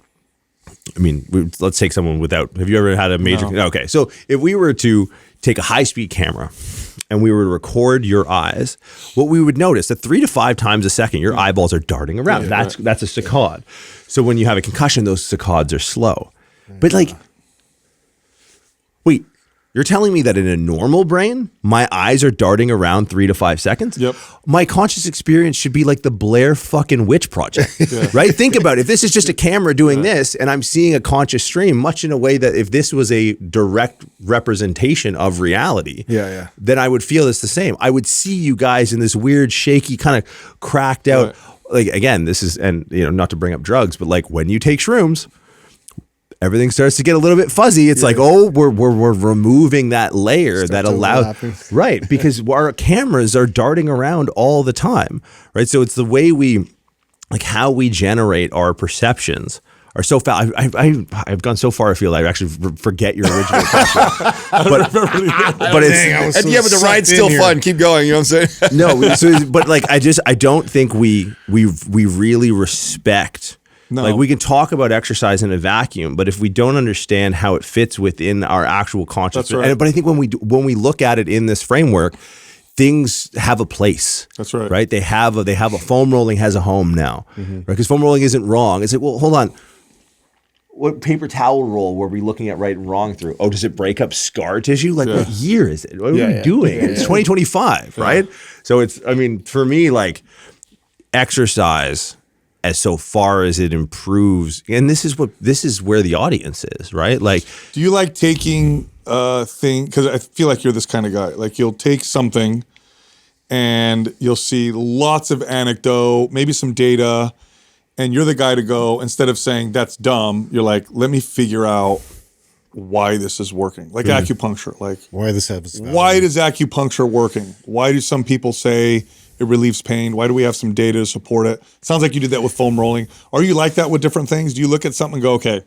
I mean, let's take someone without. Have you ever had a major? No. Okay, so if we were to take a high-speed camera and we were to record your eyes, what we would notice that 3 to 5 times a second, your eyeballs are darting around. That's a saccade. So when you have a concussion, those saccades are slow. But like, wait, you're telling me that in a normal brain, my eyes are darting around 3 to 5 seconds? Yep. My conscious experience should be like the Blair fucking Witch Project, right? Think about it. If this is just a camera doing this and I'm seeing a conscious stream, much in a way that if this was a direct representation of reality, then I would feel it's the same. I would see you guys in this weird, shaky, kind of cracked out, like, again, this is, and you know, not to bring up drugs, but like when you take shrooms, everything starts to get a little bit fuzzy. It's like, oh, we're removing that layer that allows, right? Because our cameras are darting around all the time, right? So it's the way we, like how we generate our perceptions are so fast. I've gone so far. I feel like I actually forget your original question, but it's And yeah, but the ride's still fun. Keep going. You know what I'm saying? no. So, but like I don't think we really respect. No. Like we can talk about exercise in a vacuum, but if we don't understand how it fits within our actual consciousness, That's right. but I think when we look at it in this framework, things have a place. That's right. Right? They have a foam rolling has a home now, right? Because foam rolling isn't wrong. It's like, well, hold on. What paper towel roll were we looking at right and wrong through? Oh, does it break up scar tissue? Like what year is it? What are we doing? It's 2025, right? So it's, I mean, for me, like exercise, as so far as it improves, and this is where the audience is, right? Like, Do you like taking a thing? Because I feel like you're this kind of guy. Like you'll take something and you'll see lots of anecdote, maybe some data, and you're the guy to go, instead of saying that's dumb, you're like, let me figure out why this is working. Like acupuncture. Like Why this happens? why does acupuncture working? Why do some people say it relieves pain? Why do we have some data to support it? Sounds like you did that with foam rolling. Are you like that with different things? Do you look at something and go, okay,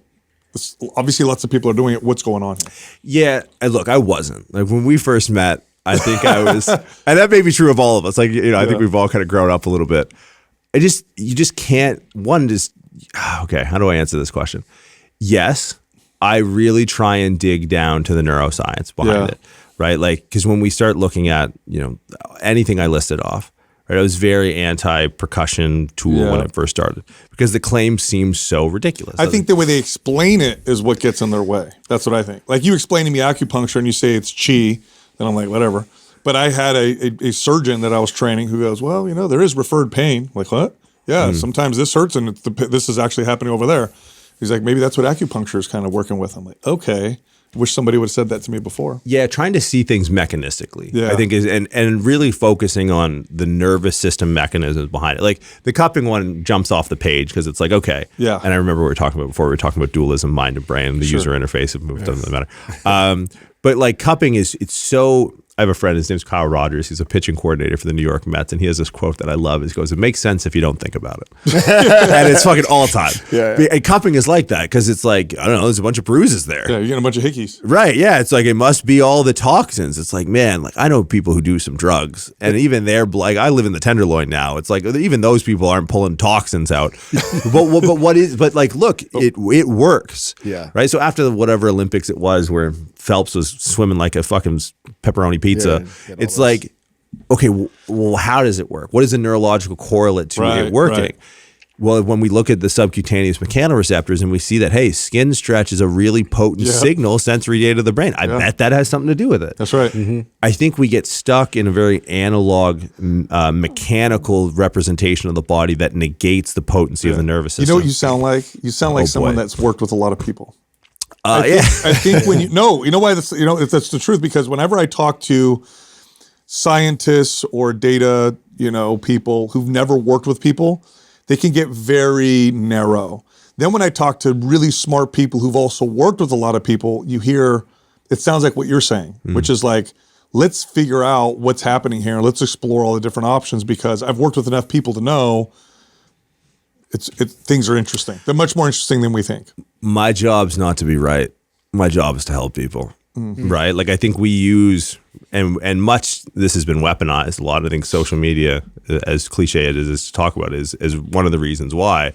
this, obviously lots of people are doing it. What's going on here? yeah, and look, I wasn't. Like when we first met, I think I was, and that may be true of all of us. Like, you know, I think we've all kind of grown up a little bit. You just can't, okay, how do I answer this question? Yes, I really try and dig down to the neuroscience behind it, right? Like, because when we start looking at, you know, anything I listed off, right, I was very anti-percussion tool when it first started because the claim seems so ridiculous. I think the way they explain it is what gets in their way. That's what I think. Like you explain to me acupuncture and you say it's chi, then I'm like, whatever. But I had a surgeon that I was training who goes, well, you know, there is referred pain. I'm like, what? Yeah, sometimes this hurts and this is actually happening over there. He's like, maybe that's what acupuncture is kind of working with. I'm like, okay. Wish somebody would have said that to me before. Yeah, trying to see things mechanistically, Yeah. I think is, and really focusing on the nervous system mechanisms behind it. Like the cupping one jumps off the page because it's like, okay. Yeah. And I remember what we were talking about before. We were talking about dualism, mind and brain, the user interface. It doesn't matter. But like cupping it's so, I have a friend, his name's Kyle Rogers. He's a pitching coordinator for the New York Mets. And he has this quote that I love. He goes, it makes sense if you don't think about it. And it's fucking all time. And cupping is like that because it's like, I don't know, there's a bunch of bruises there. Yeah, you're getting a bunch of hickeys. Right. Yeah. It's like, it must be all the toxins. It's like, man, like I know people who do some drugs and even they're like, I live in the Tenderloin now. It's like, even those people aren't pulling toxins out. but like, look, it works. Yeah. Right. So after whatever Olympics it was where Phelps was swimming like a fucking pepperoni pizza, it's like, okay, well, how does it work? What is the neurological correlate to it working? Right. Well, when we look at the subcutaneous mechanoreceptors and we see that, hey, skin stretch is a really potent signal, sensory data to the brain. I bet that has something to do with it. That's right. I think we get stuck in a very analog, mechanical representation of the body that negates the potency of the nervous system. You know what you sound like? You sound like someone boy. that's worked with a lot of people. I think when you know why this, that's the truth, because whenever I talk to scientists or data, people who've never worked with people, they can get very narrow. Then when I talk to really smart people who've also worked with a lot of people, you hear, it sounds like what you're saying, which is like, let's figure out what's happening here. Let's explore all the different options, because I've worked with enough people to know things are interesting. They're much more interesting than we think. My job's not to be right. My job is to help people, right? Like, I think we use, and much this has been weaponized. A lot of things, social media, as cliche it is to talk about, is one of the reasons why.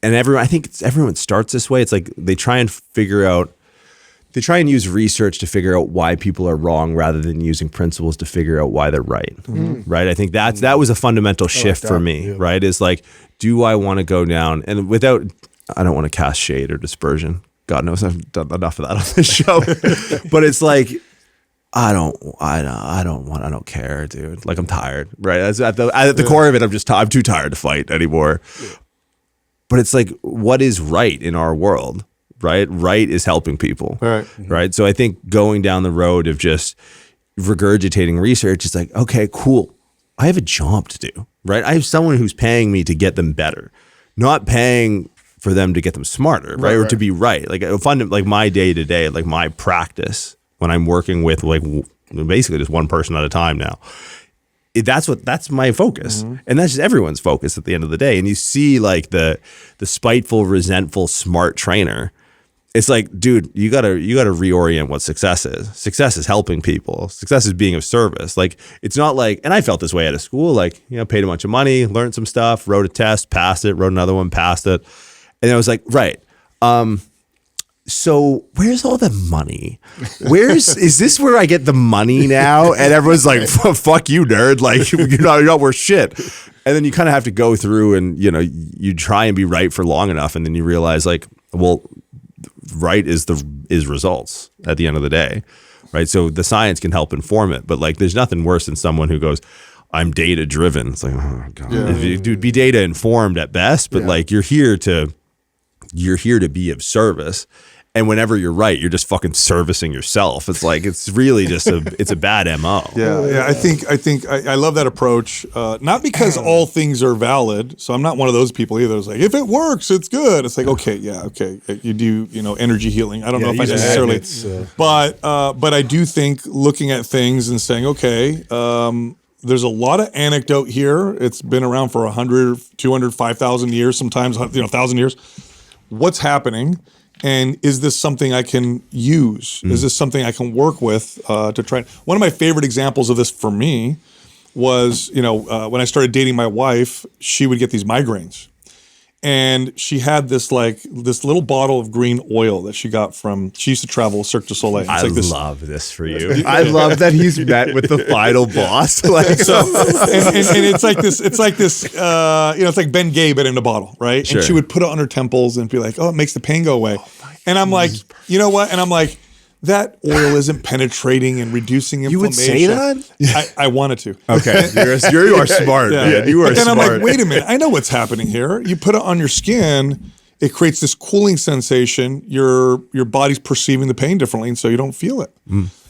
And I think everyone starts this way. It's like they try and use research to figure out why people are wrong rather than using principles to figure out why they're right. Right? I think that was a fundamental shift for me, right? Is like, do I want to go down, and I don't want to cast shade or dispersion. God knows I've done enough of that on this show. But it's like, I don't care, dude. Like, I'm tired, right? At the core of it, I'm too tired to fight anymore. Yeah. But it's like, what is right in our world? Right? Right is helping people. Right. Right. So I think going down the road of just regurgitating research, it's like, okay, cool. I have a job to do. Right. I have someone who's paying me to get them better, not paying for them to get them smarter. Right. Or to be right. Like, my day to day, like my practice when I'm working with like basically just one person at a time now. That's my focus, and that's just everyone's focus at the end of the day. And you see like the spiteful, resentful, smart trainer. It's like, dude, you gotta reorient what success is. Success is helping people. Success is being of service. Like, it's not like, and I felt this way out of school. Like, paid a bunch of money, learned some stuff, wrote a test, passed it, wrote another one, passed it, and I was like, right. So where's all the money? Is this where I get the money now? And everyone's like, fuck you, nerd. Like, you're not worth shit. And then you kind of have to go through and, you try and be right for long enough. And then you realize like, well, right is results at the end of the day. Right. So the science can help inform it. But like, there's nothing worse than someone who goes, I'm data driven. It's like, oh God, dude, be data informed at best. But like, you're here to be of service. And whenever you're right, you're just fucking servicing yourself. It's like, it's really just it's a bad MO. Yeah. I think I love that approach. Not because all things are valid. So I'm not one of those people either. It's like, if it works, it's good. It's like, okay. You do, energy healing. I don't know if I necessarily, but I do think looking at things and saying, okay, there's a lot of anecdote here. It's been around for 100, 200, 5,000 years, sometimes, 1,000 years. What's happening? And is this something I can use? Is this something I can work with to try? One of my favorite examples of this for me was, when I started dating my wife, she would get these migraines. And she had this little bottle of green oil that she got she used to travel Cirque du Soleil. I love this for you. I love that he's met with the final boss. Like, so, and it's like this, it's like Ben Gay, but in a bottle, right? Sure. And she would put it on her temples and be like, oh, it makes the pain go away. And I'm like, you know what? And I'm like, that oil isn't penetrating and reducing inflammation. You would say that? I wanted to. Okay. You are smart, man. You are smart. And I'm like, wait a minute. I know what's happening here. You put it on your skin, it creates this cooling sensation. Your body's perceiving the pain differently, and so you don't feel it.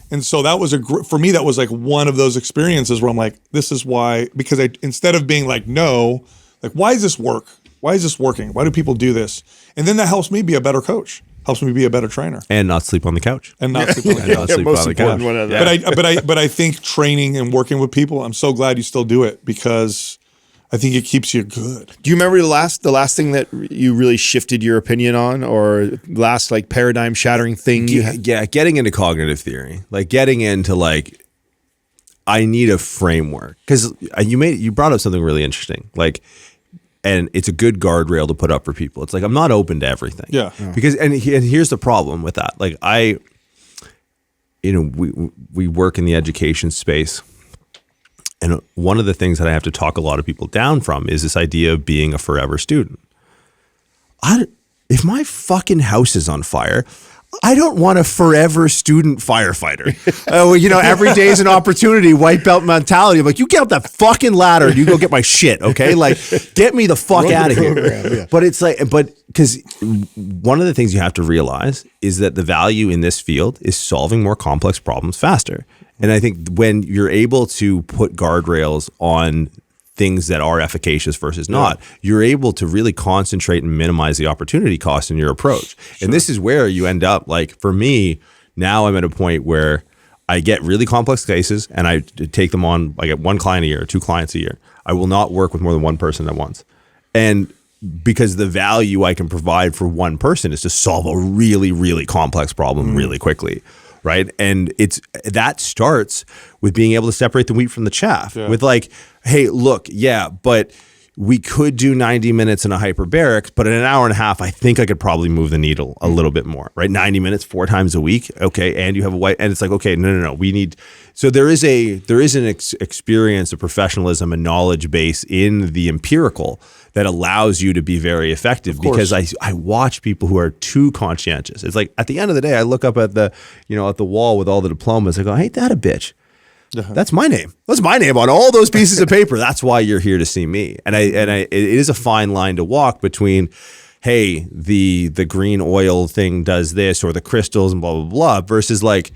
And so that was for me, that was like one of those experiences where I'm like, this is why, because instead of being like, no, like, why does this work? Why is this working? Why do people do this? And then that helps me be a better coach. Helps me be a better trainer and not sleep on the couch. But I think training and working with people, I'm so glad you still do it, because I think it keeps you good. Do you remember the last thing that you really shifted your opinion on, or last like paradigm shattering thing? Getting into cognitive theory, like getting into like, I need a framework, because you brought up something really interesting, like. And it's a good guardrail to put up for people. It's like, I'm not open to everything. Yeah. Because, and here's the problem with that. Like we work in the education space. And one of the things that I have to talk a lot of people down from is this idea of being a forever student. If my fucking house is on fire, I don't want a forever student firefighter. Every day is an opportunity, white belt mentality. I'm like, you get up that fucking ladder and you go get my shit, okay? Like, get me the fuck out of here. Yeah. But it's like, because one of the things you have to realize is that the value in this field is solving more complex problems faster. And I think when you're able to put guardrails on things that are efficacious versus not, you're able to really concentrate and minimize the opportunity cost in your approach. Sure. And this is where you end up, like for me, now I'm at a point where I get really complex cases and I take them on, I get one client a year, 2 clients a year. I will not work with more than one person at once. And because the value I can provide for one person is to solve a really, really complex problem really quickly. Right. And that starts with being able to separate the wheat from the chaff with like, hey, look, but we could do 90 minutes in a hyperbaric, but in an hour and a half, I think I could probably move the needle a little bit more, right? 90 minutes, 4 times a week. Okay. And you have a white, and it's like, okay, no. We need, so there is an experience, a professionalism, a knowledge base in the empirical that allows you to be very effective, because I watch people who are too conscientious. It's like at the end of the day, I look up at the wall with all the diplomas. I go, ain't that a bitch? That's my name. That's my name on all those pieces of paper. That's why you're here to see me. And it is a fine line to walk between, hey, the green oil thing does this, or the crystals and blah, blah, blah, versus like,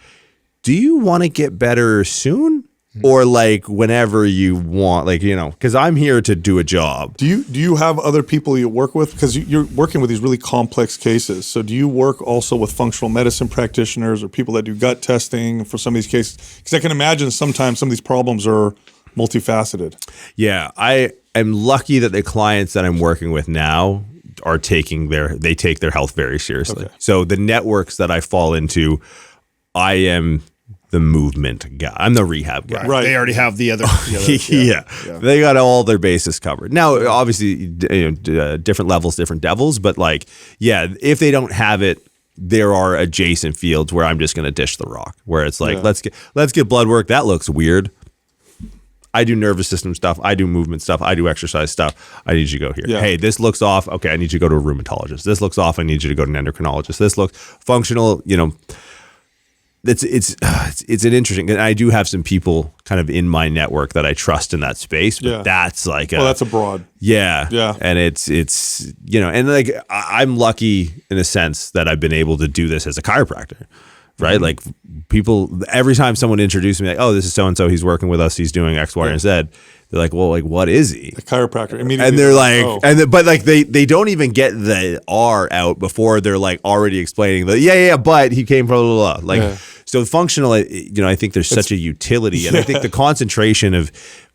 do you want to get better soon? Or like whenever you want, like, because I'm here to do a job. Do you have other people you work with? Because you're working with these really complex cases. So do you work also with functional medicine practitioners or people that do gut testing for some of these cases? Because I can imagine sometimes some of these problems are multifaceted. Yeah, I am lucky that the clients that I'm working with now are they take their health very seriously. Okay. So the networks that I fall into, I am the movement guy. I'm the rehab guy. Right. They already have the other. Yeah. They got all their bases covered. Now, obviously, different levels, different devils, but like, if they don't have it, there are adjacent fields where I'm just going to dish the rock, where it's like, let's get blood work. That looks weird. I do nervous system stuff. I do movement stuff. I do exercise stuff. I need you to go here. Yeah. Hey, this looks off. Okay, I need you to go to a rheumatologist. This looks off. I need you to go to an endocrinologist. This looks functional, It's an interesting, and I do have some people kind of in my network that I trust in that space, but that's like that's a broad. Yeah. And it's and like I'm lucky in a sense that I've been able to do this as a chiropractor, right? Like people, every time someone introduces me, like, oh, this is so-and-so, he's working with us, he's doing X, Y, and Z. They're like, well, like, what is he? The chiropractor. Immediately. And they're like, but like they don't even get the R out before they're like already explaining but he came from blah, blah, blah. Like, so functional, I think there's such a utility, and I think the concentration of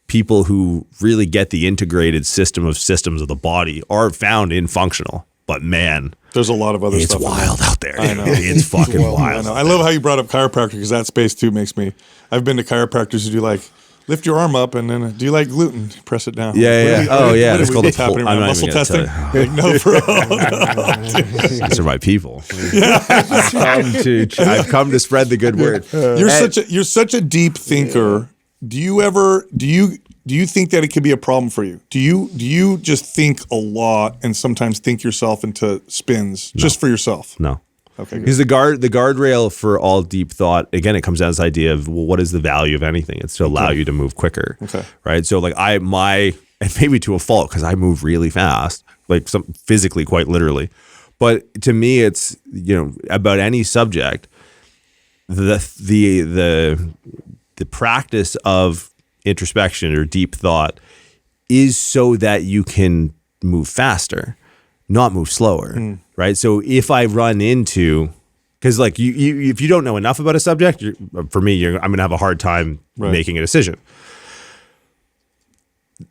people who really get the integrated systems of the body are found in functional. But man, there's a lot of other stuff. It's wild out there. I know. It's fucking wild. I love how you brought up chiropractor, because that space too makes me. I've been to chiropractors who do like, lift your arm up, and then do you like gluten? Press it down. It's called what's happening around muscle testing. Like, no, bro. These are my people. I've come to spread the good word. You're such a deep thinker. Do you think that it could be a problem for you? Do you just think a lot and sometimes think yourself into spins just for yourself? No. Okay. Because the guardrail for all deep thought, again, it comes down to this idea of, well, what is the value of anything? It's to allow you to move quicker. Okay. Right. So like and maybe to a fault, because I move really fast, like physically, quite literally. But to me, it's, about any subject, the practice of introspection or deep thought is so that you can move faster, not move slower. Right. So if I run into, because like if you don't know enough about a subject, for me, I'm going to have a hard time making a decision.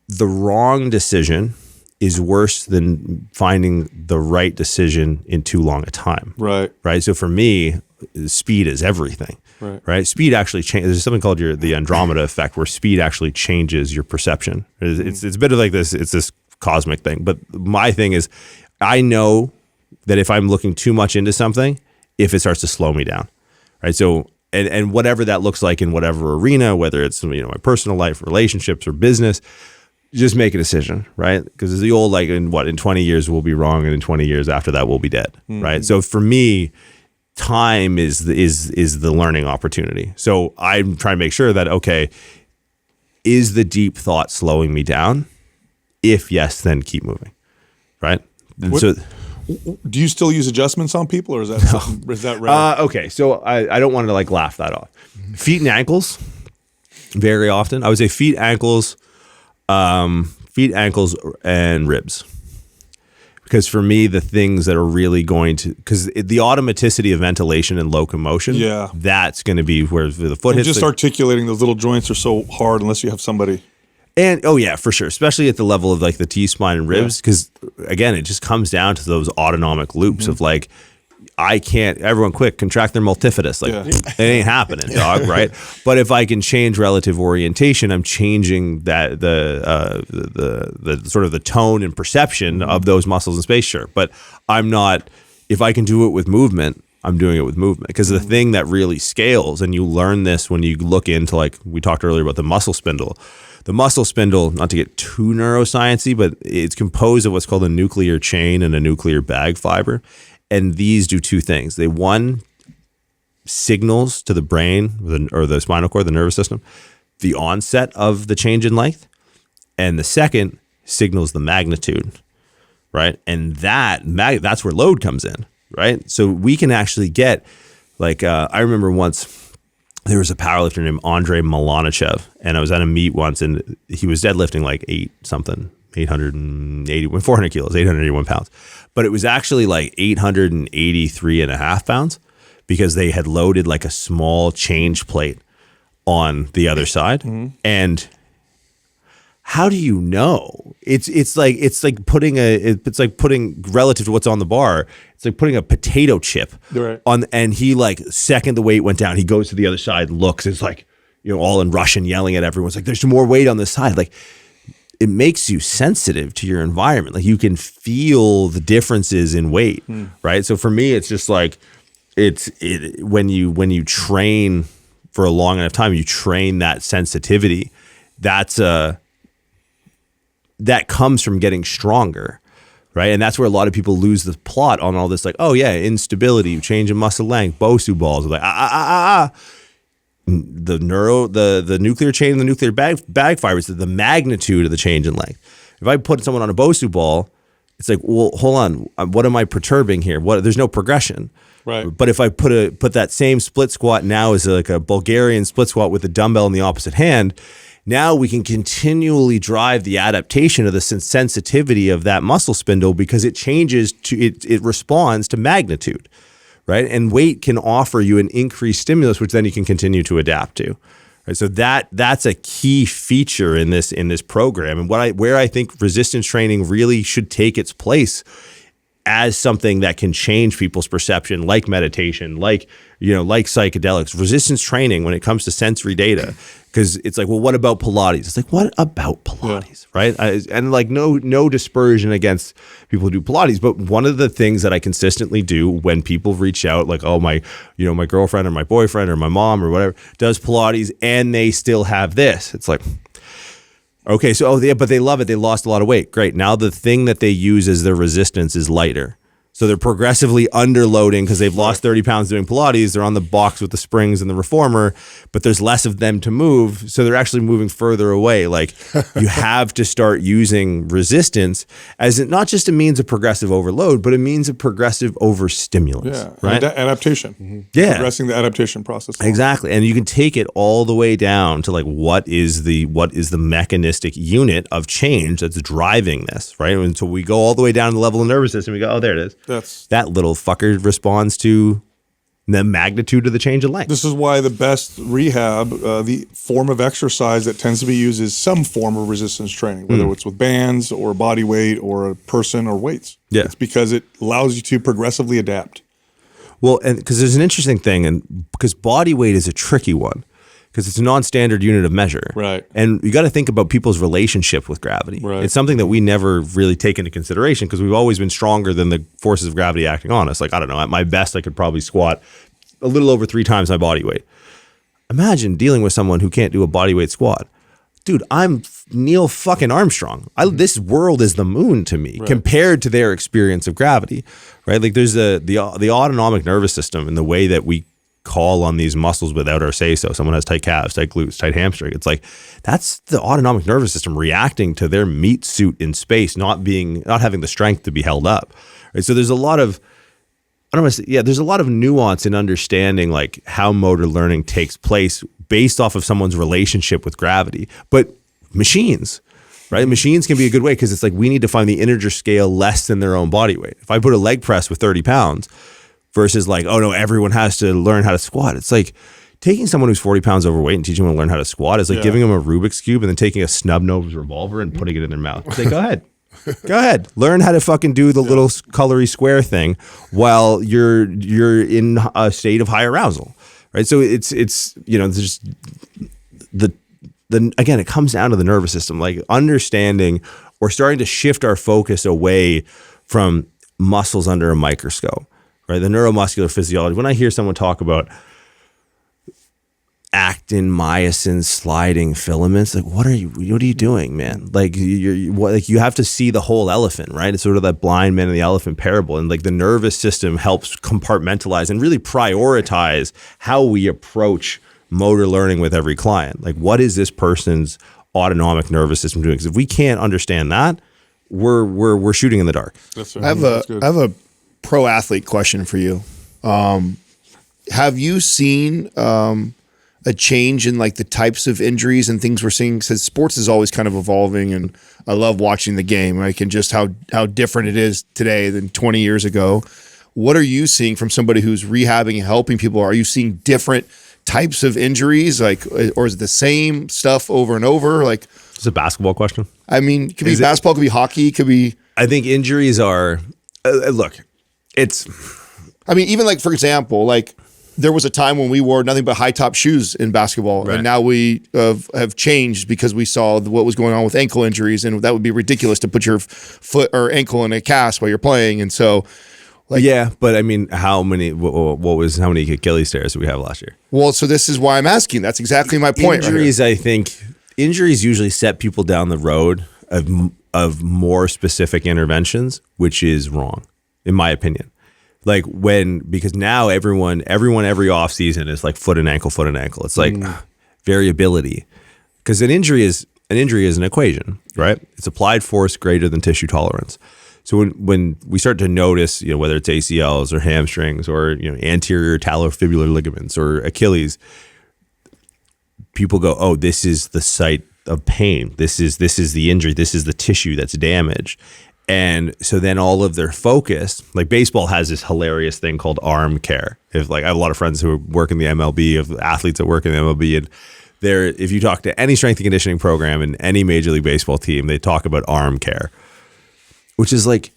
The wrong decision is worse than finding the right decision in too long a time. Right. Right. So for me, speed is everything. Right. Speed actually changes. There's something called the Andromeda effect, where speed actually changes your perception. It's a bit of like this. It's this cosmic thing. But my thing is, I know that if I'm looking too much into something, if it starts to slow me down, right? So, and whatever that looks like in whatever arena, whether it's my personal life, relationships, or business, just make a decision, right? Because it's the old in 20 years we'll be wrong, and in 20 years after that we'll be dead, right? So for me, time is the learning opportunity. So I'm trying to make sure that, okay, is the deep thought slowing me down? If yes, then keep moving, right? So Do you still use adjustments on people, or is that rare? okay, so I don't want to like laugh that off. Feet and ankles, very often. I would say feet, ankles, and ribs. Because for me, the things that are really going to, because the automaticity of ventilation and locomotion, that's going to be where the foot hits. Just articulating those little joints are so hard unless you have somebody. And oh yeah, for sure, especially at the level of like the T-spine and ribs, because again, it just comes down to those autonomic loops of like, I can't. Everyone, quick, contract their multifidus. Like it ain't happening, dog. Right? But if I can change relative orientation, I'm changing that the sort of the tone and perception of those muscles in space. Sure, but I'm not. If I can do it with movement, I'm doing it with movement, because the thing that really scales, and you learn this when you look into, like we talked earlier about the muscle spindle. The muscle spindle, not to get too neuroscience-y, but it's composed of what's called a nuclear chain and a nuclear bag fiber. And these do two things. They, one, signals to the brain or the spinal cord, the nervous system, the onset of the change in length. And the second signals the magnitude, right? And that's where load comes in, right? So we can actually get, like, I remember once, there was a powerlifter named Andrei Malanichev, and I was at a meet once, and he was deadlifting like 400 kilos, 881 pounds. But it was actually like 883 and a half pounds, because they had loaded like a small change plate on the other side. And how do you know? It's like putting relative to what's on the bar. It's like putting a potato chip on, and he like second the weight went down, he goes to the other side, looks, it's like, you know, all in Russian yelling at everyone. It's like, there's more weight on this side. Like, it makes you sensitive to your environment. Like, you can feel the differences in weight, right? So for me, it's just like, when you train for a long enough time, you train that sensitivity. That comes from getting stronger, right? And that's where a lot of people lose the plot on all this, like, oh yeah, instability, change in muscle length, BOSU balls, like the nuclear chain and the nuclear bag fibers, the magnitude of the change in length. If I put someone on a BOSU ball, it's like, well, hold on, what am I perturbing here? There's no progression. Right. But if I put that same split squat now as like a Bulgarian split squat with a dumbbell in the opposite hand, now we can continually drive the adaptation of the sensitivity of that muscle spindle, because it changes it responds to magnitude, right? And weight can offer you an increased stimulus, which then you can continue to adapt to. Right? So that's a key feature in this program, and where I think resistance training really should take its place as something that can change people's perception, like meditation, like psychedelics. Resistance training, when it comes to sensory data, because it's like, well, what about Pilates? It's like, what about Pilates, right? And like, no dispersion against people who do Pilates, but one of the things that I consistently do when people reach out, like, oh, my girlfriend or my boyfriend or my mom or whatever does Pilates and they still have this. It's like, okay, so but they love it. They lost a lot of weight. Great. Now the thing that they use as their resistance is lighter. So they're progressively underloading because they've lost 30 pounds doing Pilates. They're on the box with the springs and the reformer, but there's less of them to move. So they're actually moving further away. Like, you have to start using resistance as not just a means of progressive overload, but a means of progressive overstimulus. Yeah, right? Adaptation. Yeah. Progressing the adaptation process. Exactly. And you can take it all the way down to like, what is the mechanistic unit of change that's driving this, right? And so we go all the way down to the level of the nervous system. We go, oh, there it is. That little fucker responds to the magnitude of the change in length. This is why the best rehab, the form of exercise that tends to be used, is some form of resistance training, whether it's with bands or body weight or a person or weights. Yeah. It's because it allows you to progressively adapt. Well, and because there's an interesting thing, and because body weight is a tricky one, because it's a non-standard unit of measure. Right. And you got to think about people's relationship with gravity. Right. It's something that we never really take into consideration, because we've always been stronger than the forces of gravity acting on us. Like, I don't know, at my best, I could probably squat a little over 3 times my body weight. Imagine dealing with someone who can't do a body weight squat. dude, I'm Neil fucking Armstrong. This world is the moon to me compared to their experience of gravity, right? Like there's the autonomic nervous system and the way that we call on these muscles without our say-so. Someone has tight calves, tight glutes, tight hamstring. It's like, that's the autonomic nervous system reacting to their meat suit in space, not having the strength to be held up, right? So there's a lot of, there's a lot of nuance in understanding like how motor learning takes place based off of someone's relationship with gravity. But machines, right? Machines can be a good way because it's like we need to find the integer scale less than their own body weight. If I put a leg press with 30 pounds versus like, oh no, everyone has to learn how to squat. It's like taking someone who's 40 pounds overweight and teaching them to learn how to squat is like giving them a Rubik's Cube and then taking a snub-nosed revolver and putting it in their mouth. It's like, go ahead. Go ahead. Learn how to fucking do the little colory square thing while you're in a state of high arousal, right? So it's there's again, it comes down to the nervous system, like understanding or starting to shift our focus away from muscles under a microscope, right? The neuromuscular physiology. When I hear someone talk about actin, myosin, sliding filaments, like what are you doing, man? Like you have to see the whole elephant, right? It's sort of that blind man and the elephant parable. And like the nervous system helps compartmentalize and really prioritize how we approach motor learning with every client. Like what is this person's autonomic nervous system doing? Because if we can't understand that, we're shooting in the dark. That's right. I have a pro athlete question for you. Have you seen a change in like the types of injuries and things we're seeing? Because sports is always kind of evolving, and I love watching the game, like, and just how different it is today than 20 years ago. What are you seeing from somebody who's rehabbing and helping people? Are you seeing different types of injuries, like, or is it the same stuff over and over? Like, it's a basketball question. I mean, it could be basketball, could be hockey, could be. I think injuries are. Look, it's. I mean, even like, for example, like there was a time when we wore nothing but high top shoes in basketball, right. And now we have changed because we saw what was going on with ankle injuries, and that would be ridiculous to put your foot or ankle in a cast while you're playing, and so. Like, yeah, but I mean, how many Achilles tears did we have last year? Well, so this is why I'm asking. That's exactly my point. Injuries, I think, injuries usually set people down the road of more specific interventions, which is wrong, in my opinion. Like because now everyone every off season is like foot and ankle. It's like variability, because an injury is an equation, right? It's applied force greater than tissue tolerance. So when we start to notice, whether it's ACLs or hamstrings or anterior talofibular ligaments or Achilles, people go, oh, this is the site of pain. This is the injury. This is the tissue that's damaged. And so then all of their focus, like baseball has this hilarious thing called arm care. I have a lot of friends who work in the MLB, of athletes that work in the MLB, and if you talk to any strength and conditioning program in any Major League Baseball team, they talk about arm care. Which is like,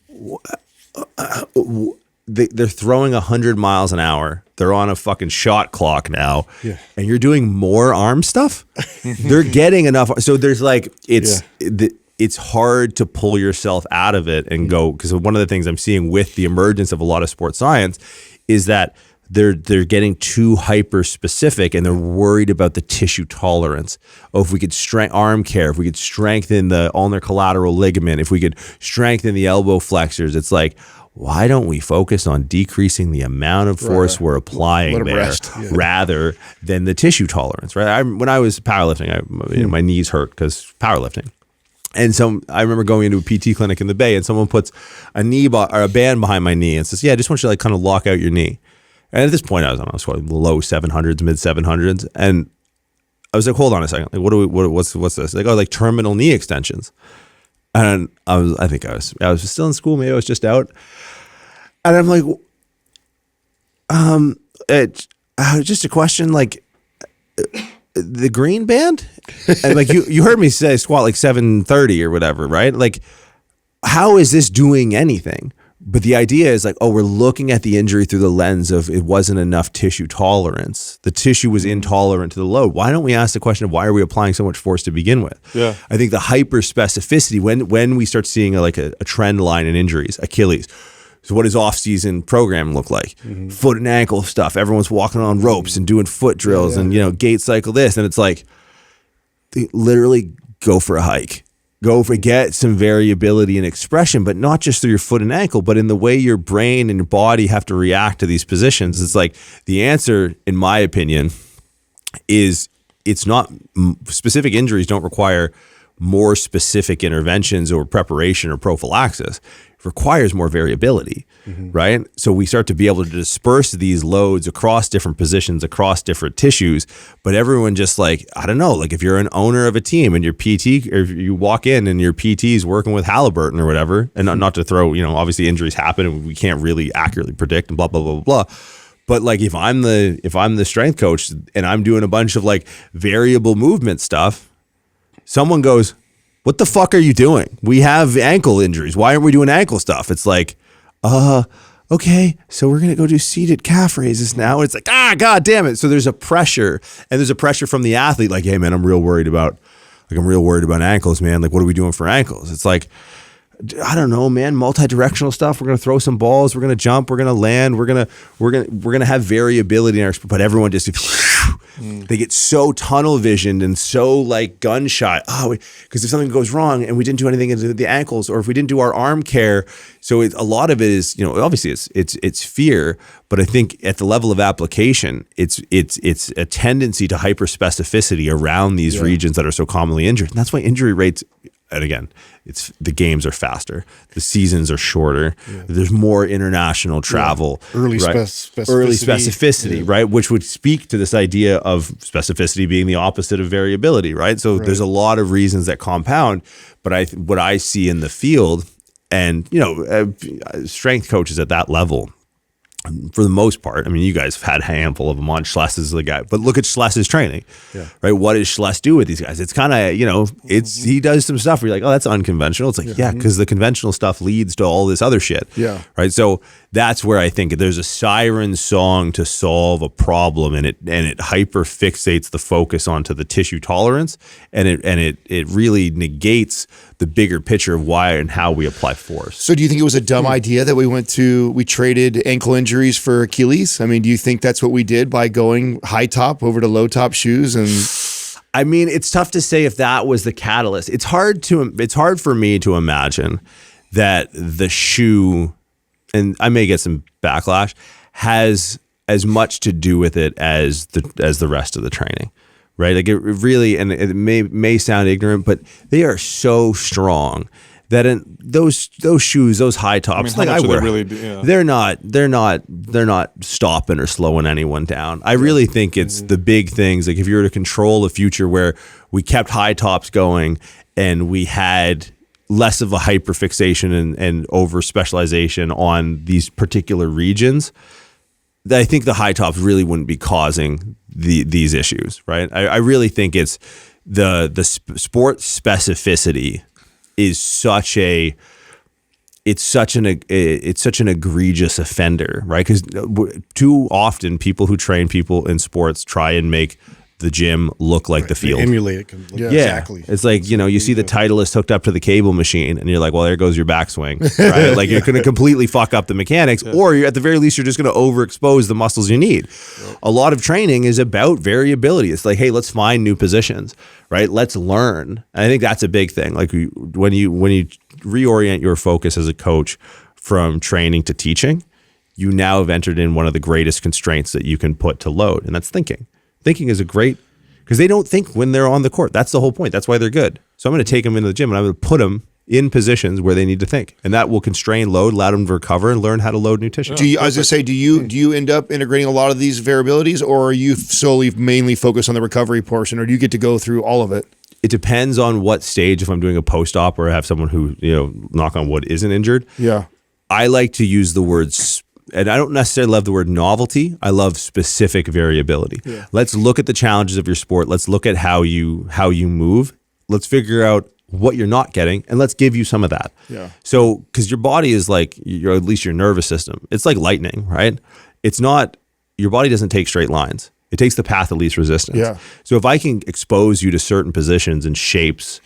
they're throwing 100 miles an hour. They're on a fucking shot clock now, and you're doing more arm stuff. They're getting enough. So there's like, it's hard to pull yourself out of it and go, because one of the things I'm seeing with the emergence of a lot of sports science is that they're getting too hyper specific, and they're worried about the tissue tolerance. Oh, if we could arm care, if we could strengthen the ulnar collateral ligament, if we could strengthen the elbow flexors, it's like, why don't we focus on decreasing the amount of force we're applying there rather than the tissue tolerance, right? When I was powerlifting, my knees hurt because powerlifting. And so I remember going into a PT clinic in the Bay, and someone puts a band behind my knee and says, yeah, I just want you to like kind of lock out your knee. And at this point, I was low 700s, mid 700s, and I was like, "Hold on a second, like, what's this?" Like, like terminal knee extensions, and I was still in school, maybe I was just out, and I'm like, just a question, like the green band, and like you heard me say squat like 730 or whatever, right? Like, how is this doing anything? But the idea is like, oh, we're looking at the injury through the lens of it wasn't enough tissue tolerance. The tissue was intolerant to the load. Why don't we ask the question of why are we applying so much force to begin with? Yeah, I think the hyper specificity, when we start seeing a trend line in injuries, Achilles. So what does off-season program look like? Foot and ankle stuff. Everyone's walking on ropes and doing foot drills and gait cycle this. And it's like, literally go for a hike. Get some variability and expression, but not just through your foot and ankle, but in the way your brain and your body have to react to these positions. It's like the answer, in my opinion, is it's not specific injuries don't require more specific interventions or preparation or prophylaxis. It requires more variability, right? So we start to be able to disperse these loads across different positions, across different tissues, but everyone just like, I don't know, like if you're an owner of a team and your PT, or if you walk in and your PT is working with Halliburton or whatever, and not to throw, obviously injuries happen and we can't really accurately predict and blah, blah, blah, blah, blah. But like if I'm the strength coach and I'm doing a bunch of like variable movement stuff, someone goes, what the fuck are you doing? We have ankle injuries. Why aren't we doing ankle stuff? It's like, okay, so we're going to go do seated calf raises now. It's like, God damn it. So there's a pressure, and there's a pressure from the athlete. Like, hey man, I'm real worried about ankles, man. Like, what are we doing for ankles? It's like, I don't know, man, multi-directional stuff. We're going to throw some balls. We're going to jump. We're going to land. We're going to have variability in our sport, but everyone just, they get so tunnel visioned and so like gun shy. Because if something goes wrong and we didn't do anything into the ankles, or if we didn't do our arm care. So a lot of it is, obviously it's fear, but I think at the level of application, it's a tendency to hyper specificity around these regions that are so commonly injured. And that's why injury rates, and again, the games are faster, the seasons are shorter. There's more international travel, early specificity, right? Which would speak to this idea of specificity being the opposite of variability, right? So there's a lot of reasons that compound. But what I see in the field, and strength coaches at that level, for the most part, I mean, you guys have had a handful of them on. Schless is the guy, but look at Schless's training, right? What does Schless do with these guys? It's kind of, he does some stuff where you're like, oh, that's unconventional. It's like, because the conventional stuff leads to all this other shit, right? So that's where I think there's a siren song to solve a problem, and it hyper fixates the focus onto the tissue tolerance, and it really negates the bigger picture of why and how we apply force. So do you think it was a dumb idea that we traded ankle injuries for Achilles? I mean, do you think that's what we did by going high top over to low top shoes? And I mean, it's tough to say if that was the catalyst. It's hard for me to imagine that the shoe, and I may get some backlash, has as much to do with it as the rest of the training. Right, like it really, and it may sound ignorant, but they are so strong that in those shoes, those high tops, like I wear, they're not stopping or slowing anyone down. I really think it's the big things. Like if you were to control a future where we kept high tops going and we had less of a hyperfixation and over specialization on these particular regions, I think the high tops really wouldn't be causing these issues, right? I really think it's the sport specificity is such an egregious offender, right? Because too often people who train people in sports try and make the gym look like the field. They emulate it. Exactly. It's like, you see the Titleist hooked up to the cable machine and you're like, well, there goes your backswing, right? Like you're going to completely fuck up the mechanics, or you're, at the very least, you're just going to overexpose the muscles you need. A lot of training is about variability. It's like, hey, let's find new positions, right? Let's learn. And I think that's a big thing. Like when you reorient your focus as a coach from training to teaching, you now have entered in one of the greatest constraints that you can put to load, and that's thinking. Thinking is a great, because they don't think when they're on the court. That's the whole point. That's why they're good. So I'm going to take them into the gym and I'm going to put them in positions where they need to think, and that will constrain load, allow them to recover, and learn how to load new tissue. Do you end up integrating a lot of these variabilities, or are you solely mainly focused on the recovery portion, or do you get to go through all of it? It depends on what stage. If I'm doing a post-op or I have someone who, knock on wood, isn't injured. Yeah. I like to use the words, and I don't necessarily love the word novelty. I love specific variability. Yeah. Let's look at the challenges of your sport. Let's look at how you move. Let's figure out what you're not getting, and let's give you some of that. Yeah. So, because your body is like, at least your nervous system, it's like lightning, right? It's not, your body doesn't take straight lines. It takes the path of least resistance. Yeah. So if I can expose you to certain positions and shapes,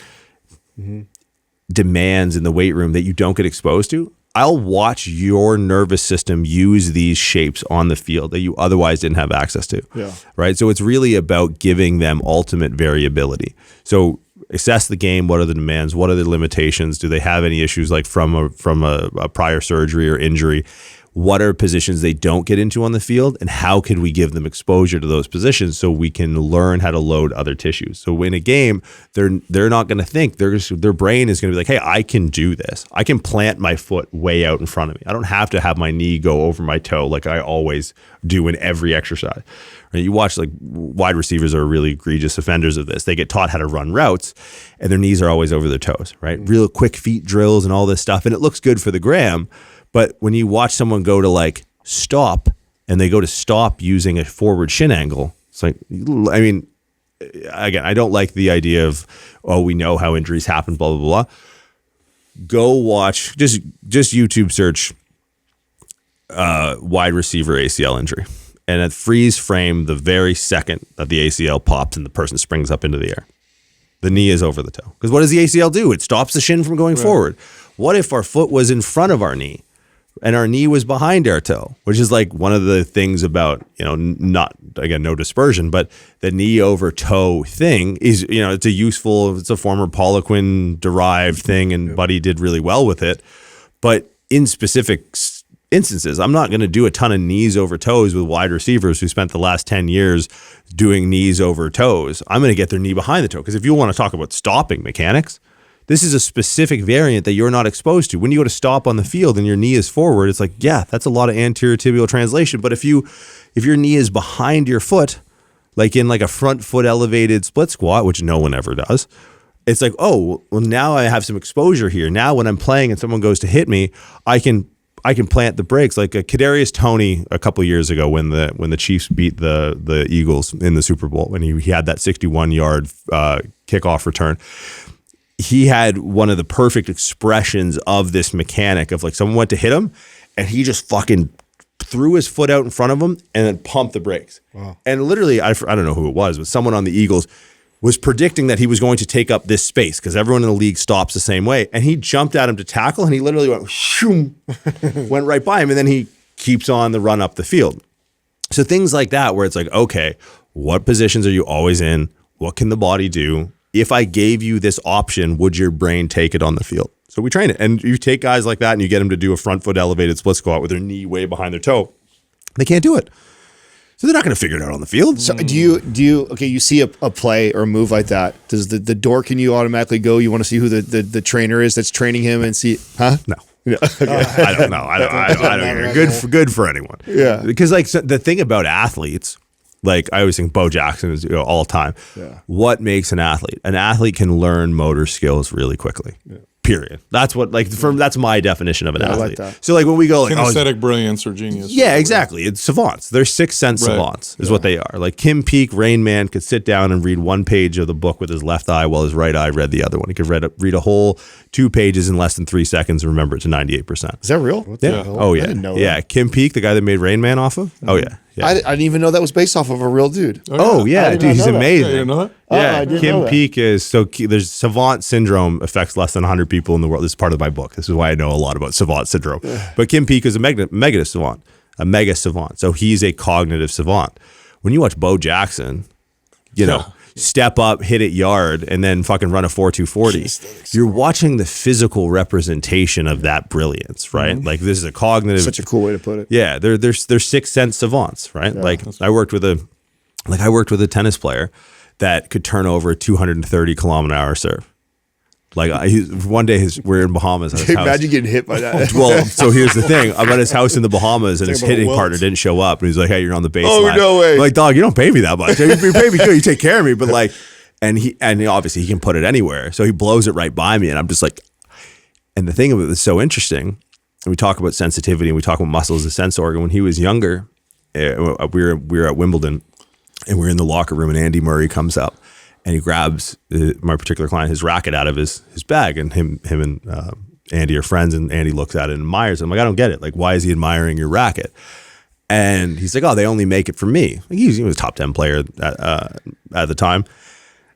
demands in the weight room that you don't get exposed to, I'll watch your nervous system use these shapes on the field that you otherwise didn't have access to. Yeah. Right. So it's really about giving them ultimate variability. So assess the game. What are the demands? What are the limitations? Do they have any issues like from a prior surgery or injury? What are positions they don't get into on the field, and how could we give them exposure to those positions so we can learn how to load other tissues? So in a game, they're not going to think. Their brain is going to be like, hey, I can do this. I can plant my foot way out in front of me. I don't have to have my knee go over my toe like I always do in every exercise. Right? You watch like wide receivers are really egregious offenders of this. They get taught how to run routes, and their knees are always over their toes. Right? Real quick feet drills and all this stuff, and it looks good for the gram. But when you watch someone go to like stop and they go to stop using a forward shin angle, it's like, I mean, again, I don't like the idea of, oh, we know how injuries happen, blah, blah, blah. Go watch, just YouTube search wide receiver ACL injury. And at freeze frame, the very second that the ACL pops and the person springs up into the air, the knee is over the toe. Because what does the ACL do? It stops the shin from going forward. What if our foot was in front of our knee? And our knee was behind our toe, which is like one of the things about, not, again, no dispersion, but the knee over toe thing is, it's a former Poliquin derived thing, and Buddy did really well with it. But in specific instances, I'm not going to do a ton of knees over toes with wide receivers who spent the last 10 years doing knees over toes. I'm going to get their knee behind the toe. Because if you want to talk about stopping mechanics, this is a specific variant that you're not exposed to. When you go to stop on the field and your knee is forward, it's like, yeah, that's a lot of anterior tibial translation. But if your knee is behind your foot, like in like a front foot elevated split squat, which no one ever does, it's like, oh, well, now I have some exposure here. Now when I'm playing and someone goes to hit me, I can plant the brakes. Like Kadarius Toney a couple of years ago when the Chiefs beat the Eagles in the Super Bowl, when he had that 61-yard kickoff return. He had one of the perfect expressions of this mechanic of like someone went to hit him and he just fucking threw his foot out in front of him and then pumped the brakes. Wow. And literally, I don't know who it was, but someone on the Eagles was predicting that he was going to take up this space because everyone in the league stops the same way. And he jumped at him to tackle and he literally went, shoom, went right by him. And then he keeps on the run up the field. So things like that where it's like, okay, what positions are you always in? What can the body do? If I gave you this option, would your brain take it on the field? So we train it. And you take guys like that and you get them to do a front foot elevated split squat with their knee way behind their toe. They can't do it. So they're not going to figure it out on the field. So do you okay, you see a play or a move like that. Does the door, can you automatically go? You want to see who the trainer is that's training him and see, huh? No. Yeah. Okay. I don't know. I don't know. Good for anyone. Yeah. Because like the thing about athletes, like I always think Bo Jackson is all time. Yeah. What makes an athlete? An athlete can learn motor skills really quickly. Yeah. Period. That's what that's my definition of an athlete. Like that. So like when we go like kinesthetic brilliance or genius. Yeah, exactly. It's savants. They're sixth sense savants is what they are. Like Kim Peek, Rain Man could sit down and read one page of the book with his left eye while his right eye read the other one. He could read a whole 2 pages in less than 3 seconds and remember it to 98%. Is that real? Yeah. Oh yeah. I didn't know that. Kim Peek, the guy that made Rain Man off of. Oh yeah. Yeah. I didn't even know that was based off of a real dude. Oh yeah, dude, he's amazing. Yeah, you didn't know that? Yeah, Kim Peek is there's savant syndrome affects less than 100 people in the world. This is part of my book. This is why I know a lot about savant syndrome. But Kim Peek is a mega savant. So he's a cognitive savant. When you watch Bo Jackson, step up, hit it yard, and then fucking run a 4.240. You're watching the physical representation of that brilliance, right? Mm-hmm. Like this is a cognitive. Such a cool way to put it. Yeah, they're sixth sense savants, right? Yeah, like I worked with a tennis player that could turn over a 230 km/h serve. Like one day we're in Bahamas. At his house. Imagine getting hit by that. Well, so here's the thing. I'm at his house in the Bahamas, and his hitting partner didn't show up. And he's like, "Hey, you're on the baseline." Oh, no way! I'm like, dog, you don't pay me that much. You pay me good. You take care of me, but like, and obviously he can put it anywhere. So he blows it right by me, and I'm just like, and the thing of it that's so interesting. And we talk about sensitivity, and we talk about muscle as a sense organ. When he was younger, we were at Wimbledon, and we're in the locker room, and Andy Murray comes up. And he grabs my particular client, his racket out of his bag, and him and Andy are friends. And Andy looks at it and admires it. I'm like, I don't get it. Like, why is he admiring your racket? And he's like, oh, they only make it for me. Like, he was a top 10 player at the time.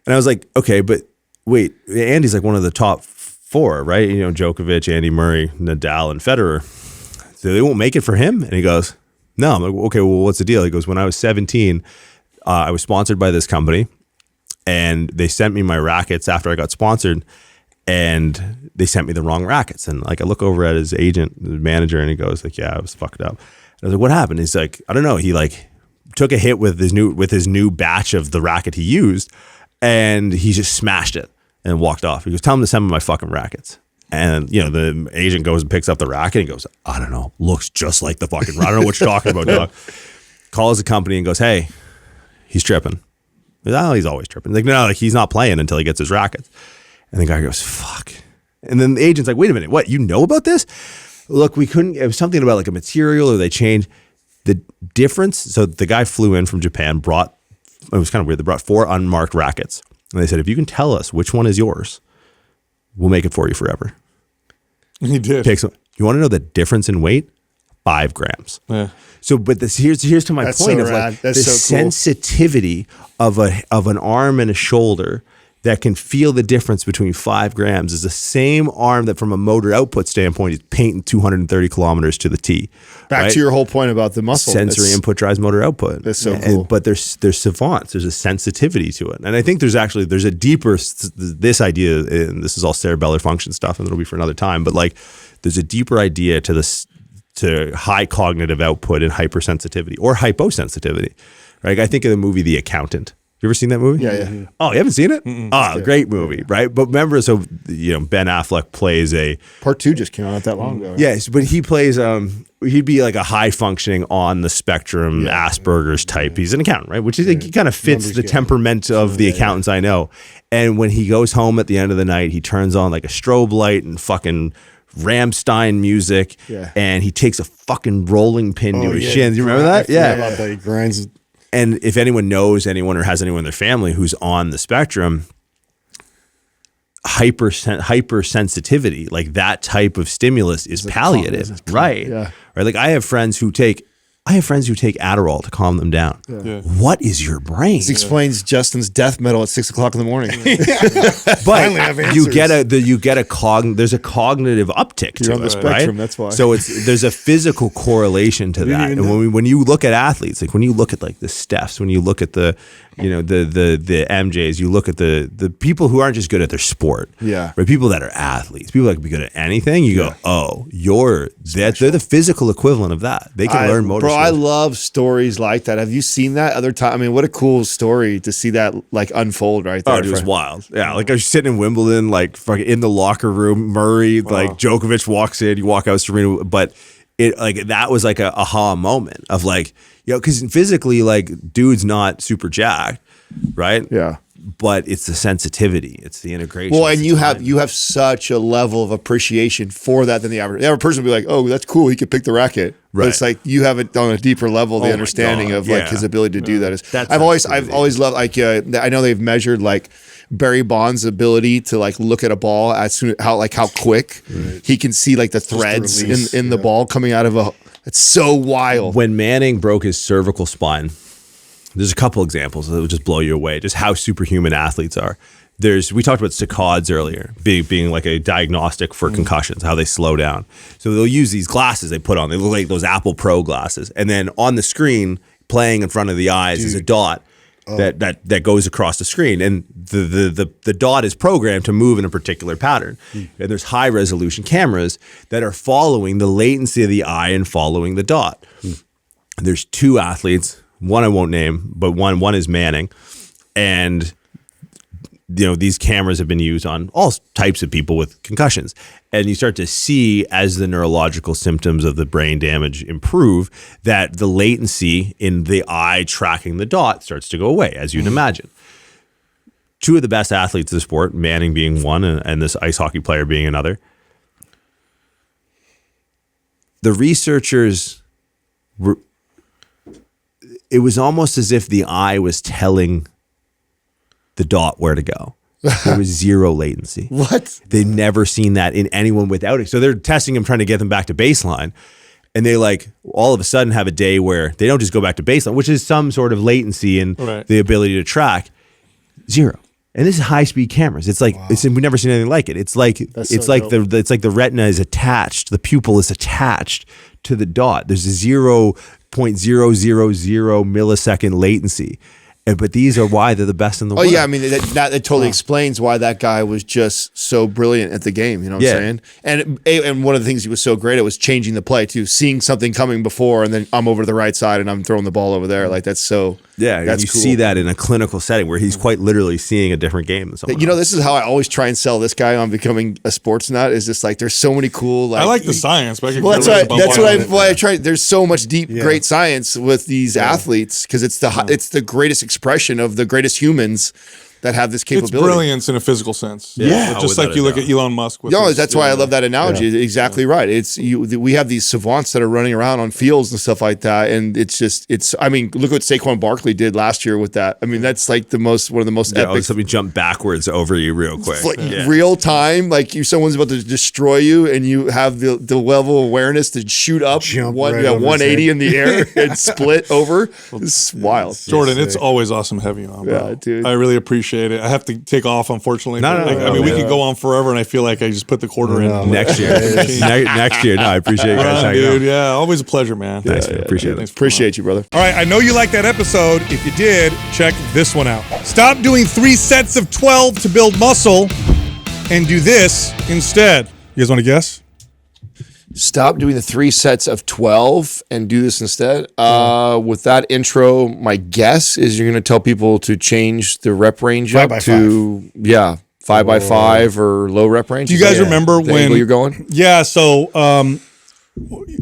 And I was like, okay, but wait, Andy's like one of the top 4, right? Djokovic, Andy Murray, Nadal, and Federer. So they won't make it for him? And he goes, no. I'm like, okay, well, what's the deal? He goes, when I was 17, I was sponsored by this company. and they sent me my rackets after I got sponsored, and they sent me the wrong rackets. And like I look over at his agent, the manager, and he goes like, "Yeah, I was fucked up." And I was like, "What happened?" He's like, "I don't know." He like took a hit with his new batch of the racket he used, and he just smashed it and walked off. He goes, "Tell him to send me my fucking rackets." And you know, the agent goes and picks up the racket and he goes, "I don't know, looks just like the fucking. I don't know what you're talking about, dog." Calls the company and goes, "Hey, he's tripping." Goes, "Oh, he's always tripping." Like, no, like he's not playing until he gets his rackets. And the guy goes, "Fuck." And then the agent's like, "Wait a minute, what? You know about this?" Look, we couldn't. It was something about like a material, or they changed the difference. So the guy flew in from Japan, brought. It was kind of weird. They brought 4 unmarked rackets, and they said, "If you can tell us which one is yours, we'll make it for you forever." He did. You want to know the difference in weight? 5 grams. Yeah. So, but this here's to my That's point so of rad. like That's the so cool. sensitivity of an arm and a shoulder that can feel the difference between 5 grams is the same arm that, from a motor output standpoint, is painting 230 kilometers to the T. Back right? to your whole point about the muscle. Sensory input drives motor output. That's so cool. But there's savants. There's a sensitivity to it, and I think there's a deeper this idea, and this is all cerebellar function stuff, and it'll be for another time. But like, there's a deeper idea to this, to high cognitive output and hypersensitivity or hyposensitivity. Right? I think of the movie The Accountant. You ever seen that movie? Yeah. Oh, you haven't seen it? Oh, great movie, right? But remember, so you know, Ben Affleck plays a Part 2 just came out not that long ago. Right? yes, but he plays he'd be like a high functioning on the spectrum Asperger's type. He's an accountant, right? Which is he kind of fits the temperament of the accountants I know. And when he goes home at the end of the night, he turns on like a strobe light and fucking Rammstein music, and he takes a fucking rolling pin to his shins. You remember that? I love that. He grinds. And if anyone knows anyone or has anyone in their family who's on the spectrum, hypersensitivity, like that type of stimulus is palliative, right? Yeah. Right. Like I have friends who take Adderall to calm them down. Yeah. What is your brain? This explains Justin's death metal at 6 o'clock in the morning. Finally have But you get answers. there's a cognitive uptick to You're on the it, spectrum, right? that's why. So there's a physical correlation to that. And when you look at athletes, like when you look at like the Stephs, when you look at the MJs, you look at the people who aren't just good at their sport. Yeah. Right. People that are athletes, people that can be good at anything. You go, oh, they're the physical equivalent of that. They can learn motor Bro, I skills. love stories like that. Have you seen that other time? I mean, what a cool story to see that like unfold right there. Oh, dude, it was wild. Yeah, like I was sitting in Wimbledon, like fucking in the locker room. Murray, like Djokovic walks in, you walk out, Serena, but it like that was like a aha moment of like, you know, because physically, like, dude's not super jacked, right? Yeah. But it's the sensitivity, it's the integration. Well, and it's you the have time. such a level of appreciation for that than the average person would be like, oh, that's cool. He could pick the racket. But Right. it's like you have it on a deeper level, the Oh my understanding God, of like yeah. his ability to do that is. That's I've always sensitivity. loved like I know they've measured like Barry Bonds' ability to like look at a ball as soon how quick he can see like the threads release, in the ball coming out of a. It's so wild. When Manning broke his cervical spine, there's a couple examples that would just blow you away, just how superhuman athletes are. We talked about saccades earlier, being like a diagnostic for concussions, how they slow down. So they'll use these glasses they put on. They look like those Apple Pro glasses. And then on the screen, playing in front of the eyes is a dot that goes across the screen. And the dot is programmed to move in a particular pattern. And there's high resolution cameras that are following the latency of the eye and following the dot. There's 2 athletes, one I won't name, but one is Manning. And you know, these cameras have been used on all types of people with concussions. And you start to see, as the neurological symptoms of the brain damage improve, that the latency in the eye tracking the dot starts to go away, as you'd imagine. 2 of the best athletes of the sport, Manning being one and this ice hockey player being another. The researchers it was almost as if the eye was telling the dot where to go. There was 0 latency. What? They've never seen that in anyone without it. So they're testing him, trying to get them back to baseline. And they like all of a sudden have a day where they don't just go back to baseline, which is some sort of latency in the ability to track. 0. And this is high speed cameras. It's like we've never seen anything like it. It's like the retina is attached, the pupil is attached to the dot. There's a 0.000 millisecond latency. But these are why they're the best in the Oh world. yeah, I mean that totally explains why that guy was just so brilliant at the game. You know what I'm saying? And one of the things he was so great at was changing the play too, seeing something coming before, and then I'm over to the right side and I'm throwing the ball over there. Like that's so. Yeah, that's you cool. see that in a clinical setting where he's quite literally seeing a different game than someone You know, else. this is how I always try and sell this guy on becoming a sports nut. Is just like there's so many cool. Like, I like the science, but I could Well, that's care right. less That's about why I try. There's so much deep, great science with these athletes because it's the greatest expression of the greatest humans that have this It's capability. brilliance in a physical sense. Yeah. Just without like you a look doubt. at Elon Musk. With No, his, that's why I love that analogy. Exactly right. It's we have these savants that are running around on fields and stuff like that, and it's. I mean, look what Saquon Barkley did last year with that. I mean, that's like one of the most Yeah, epic. somebody jump backwards over you real quick. Like real time, like someone's about to destroy you, and you have the level of awareness to shoot up Jump right over his 180 head. in the air and split over. It's wild. Jordan, it's always awesome having you on, bro. Yeah, dude. I really appreciate it. I have to take off, unfortunately. No, but, no, like, no, I mean, we man. could go on forever, and I feel like I just put the quarter in. Next year. Next year. No, I appreciate you guys Right on, hanging dude. out. Yeah, always a pleasure, man. Thanks, man. Appreciate it. Thanks for Appreciate you, brother. All right, I know you liked that episode. If you did, check this one out. Stop doing 3 sets of 12 to build muscle and do this instead. You guys want to guess? Stop doing the 3 sets of 12 and do this instead. With that intro, my guess is you're going to tell people to change the rep range 5 up by to 5 by 5 or low rep range. Do you Is guys that remember the when angle you're going? Yeah, so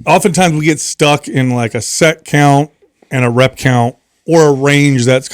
oftentimes we get stuck in like a set count and a rep count or a range that's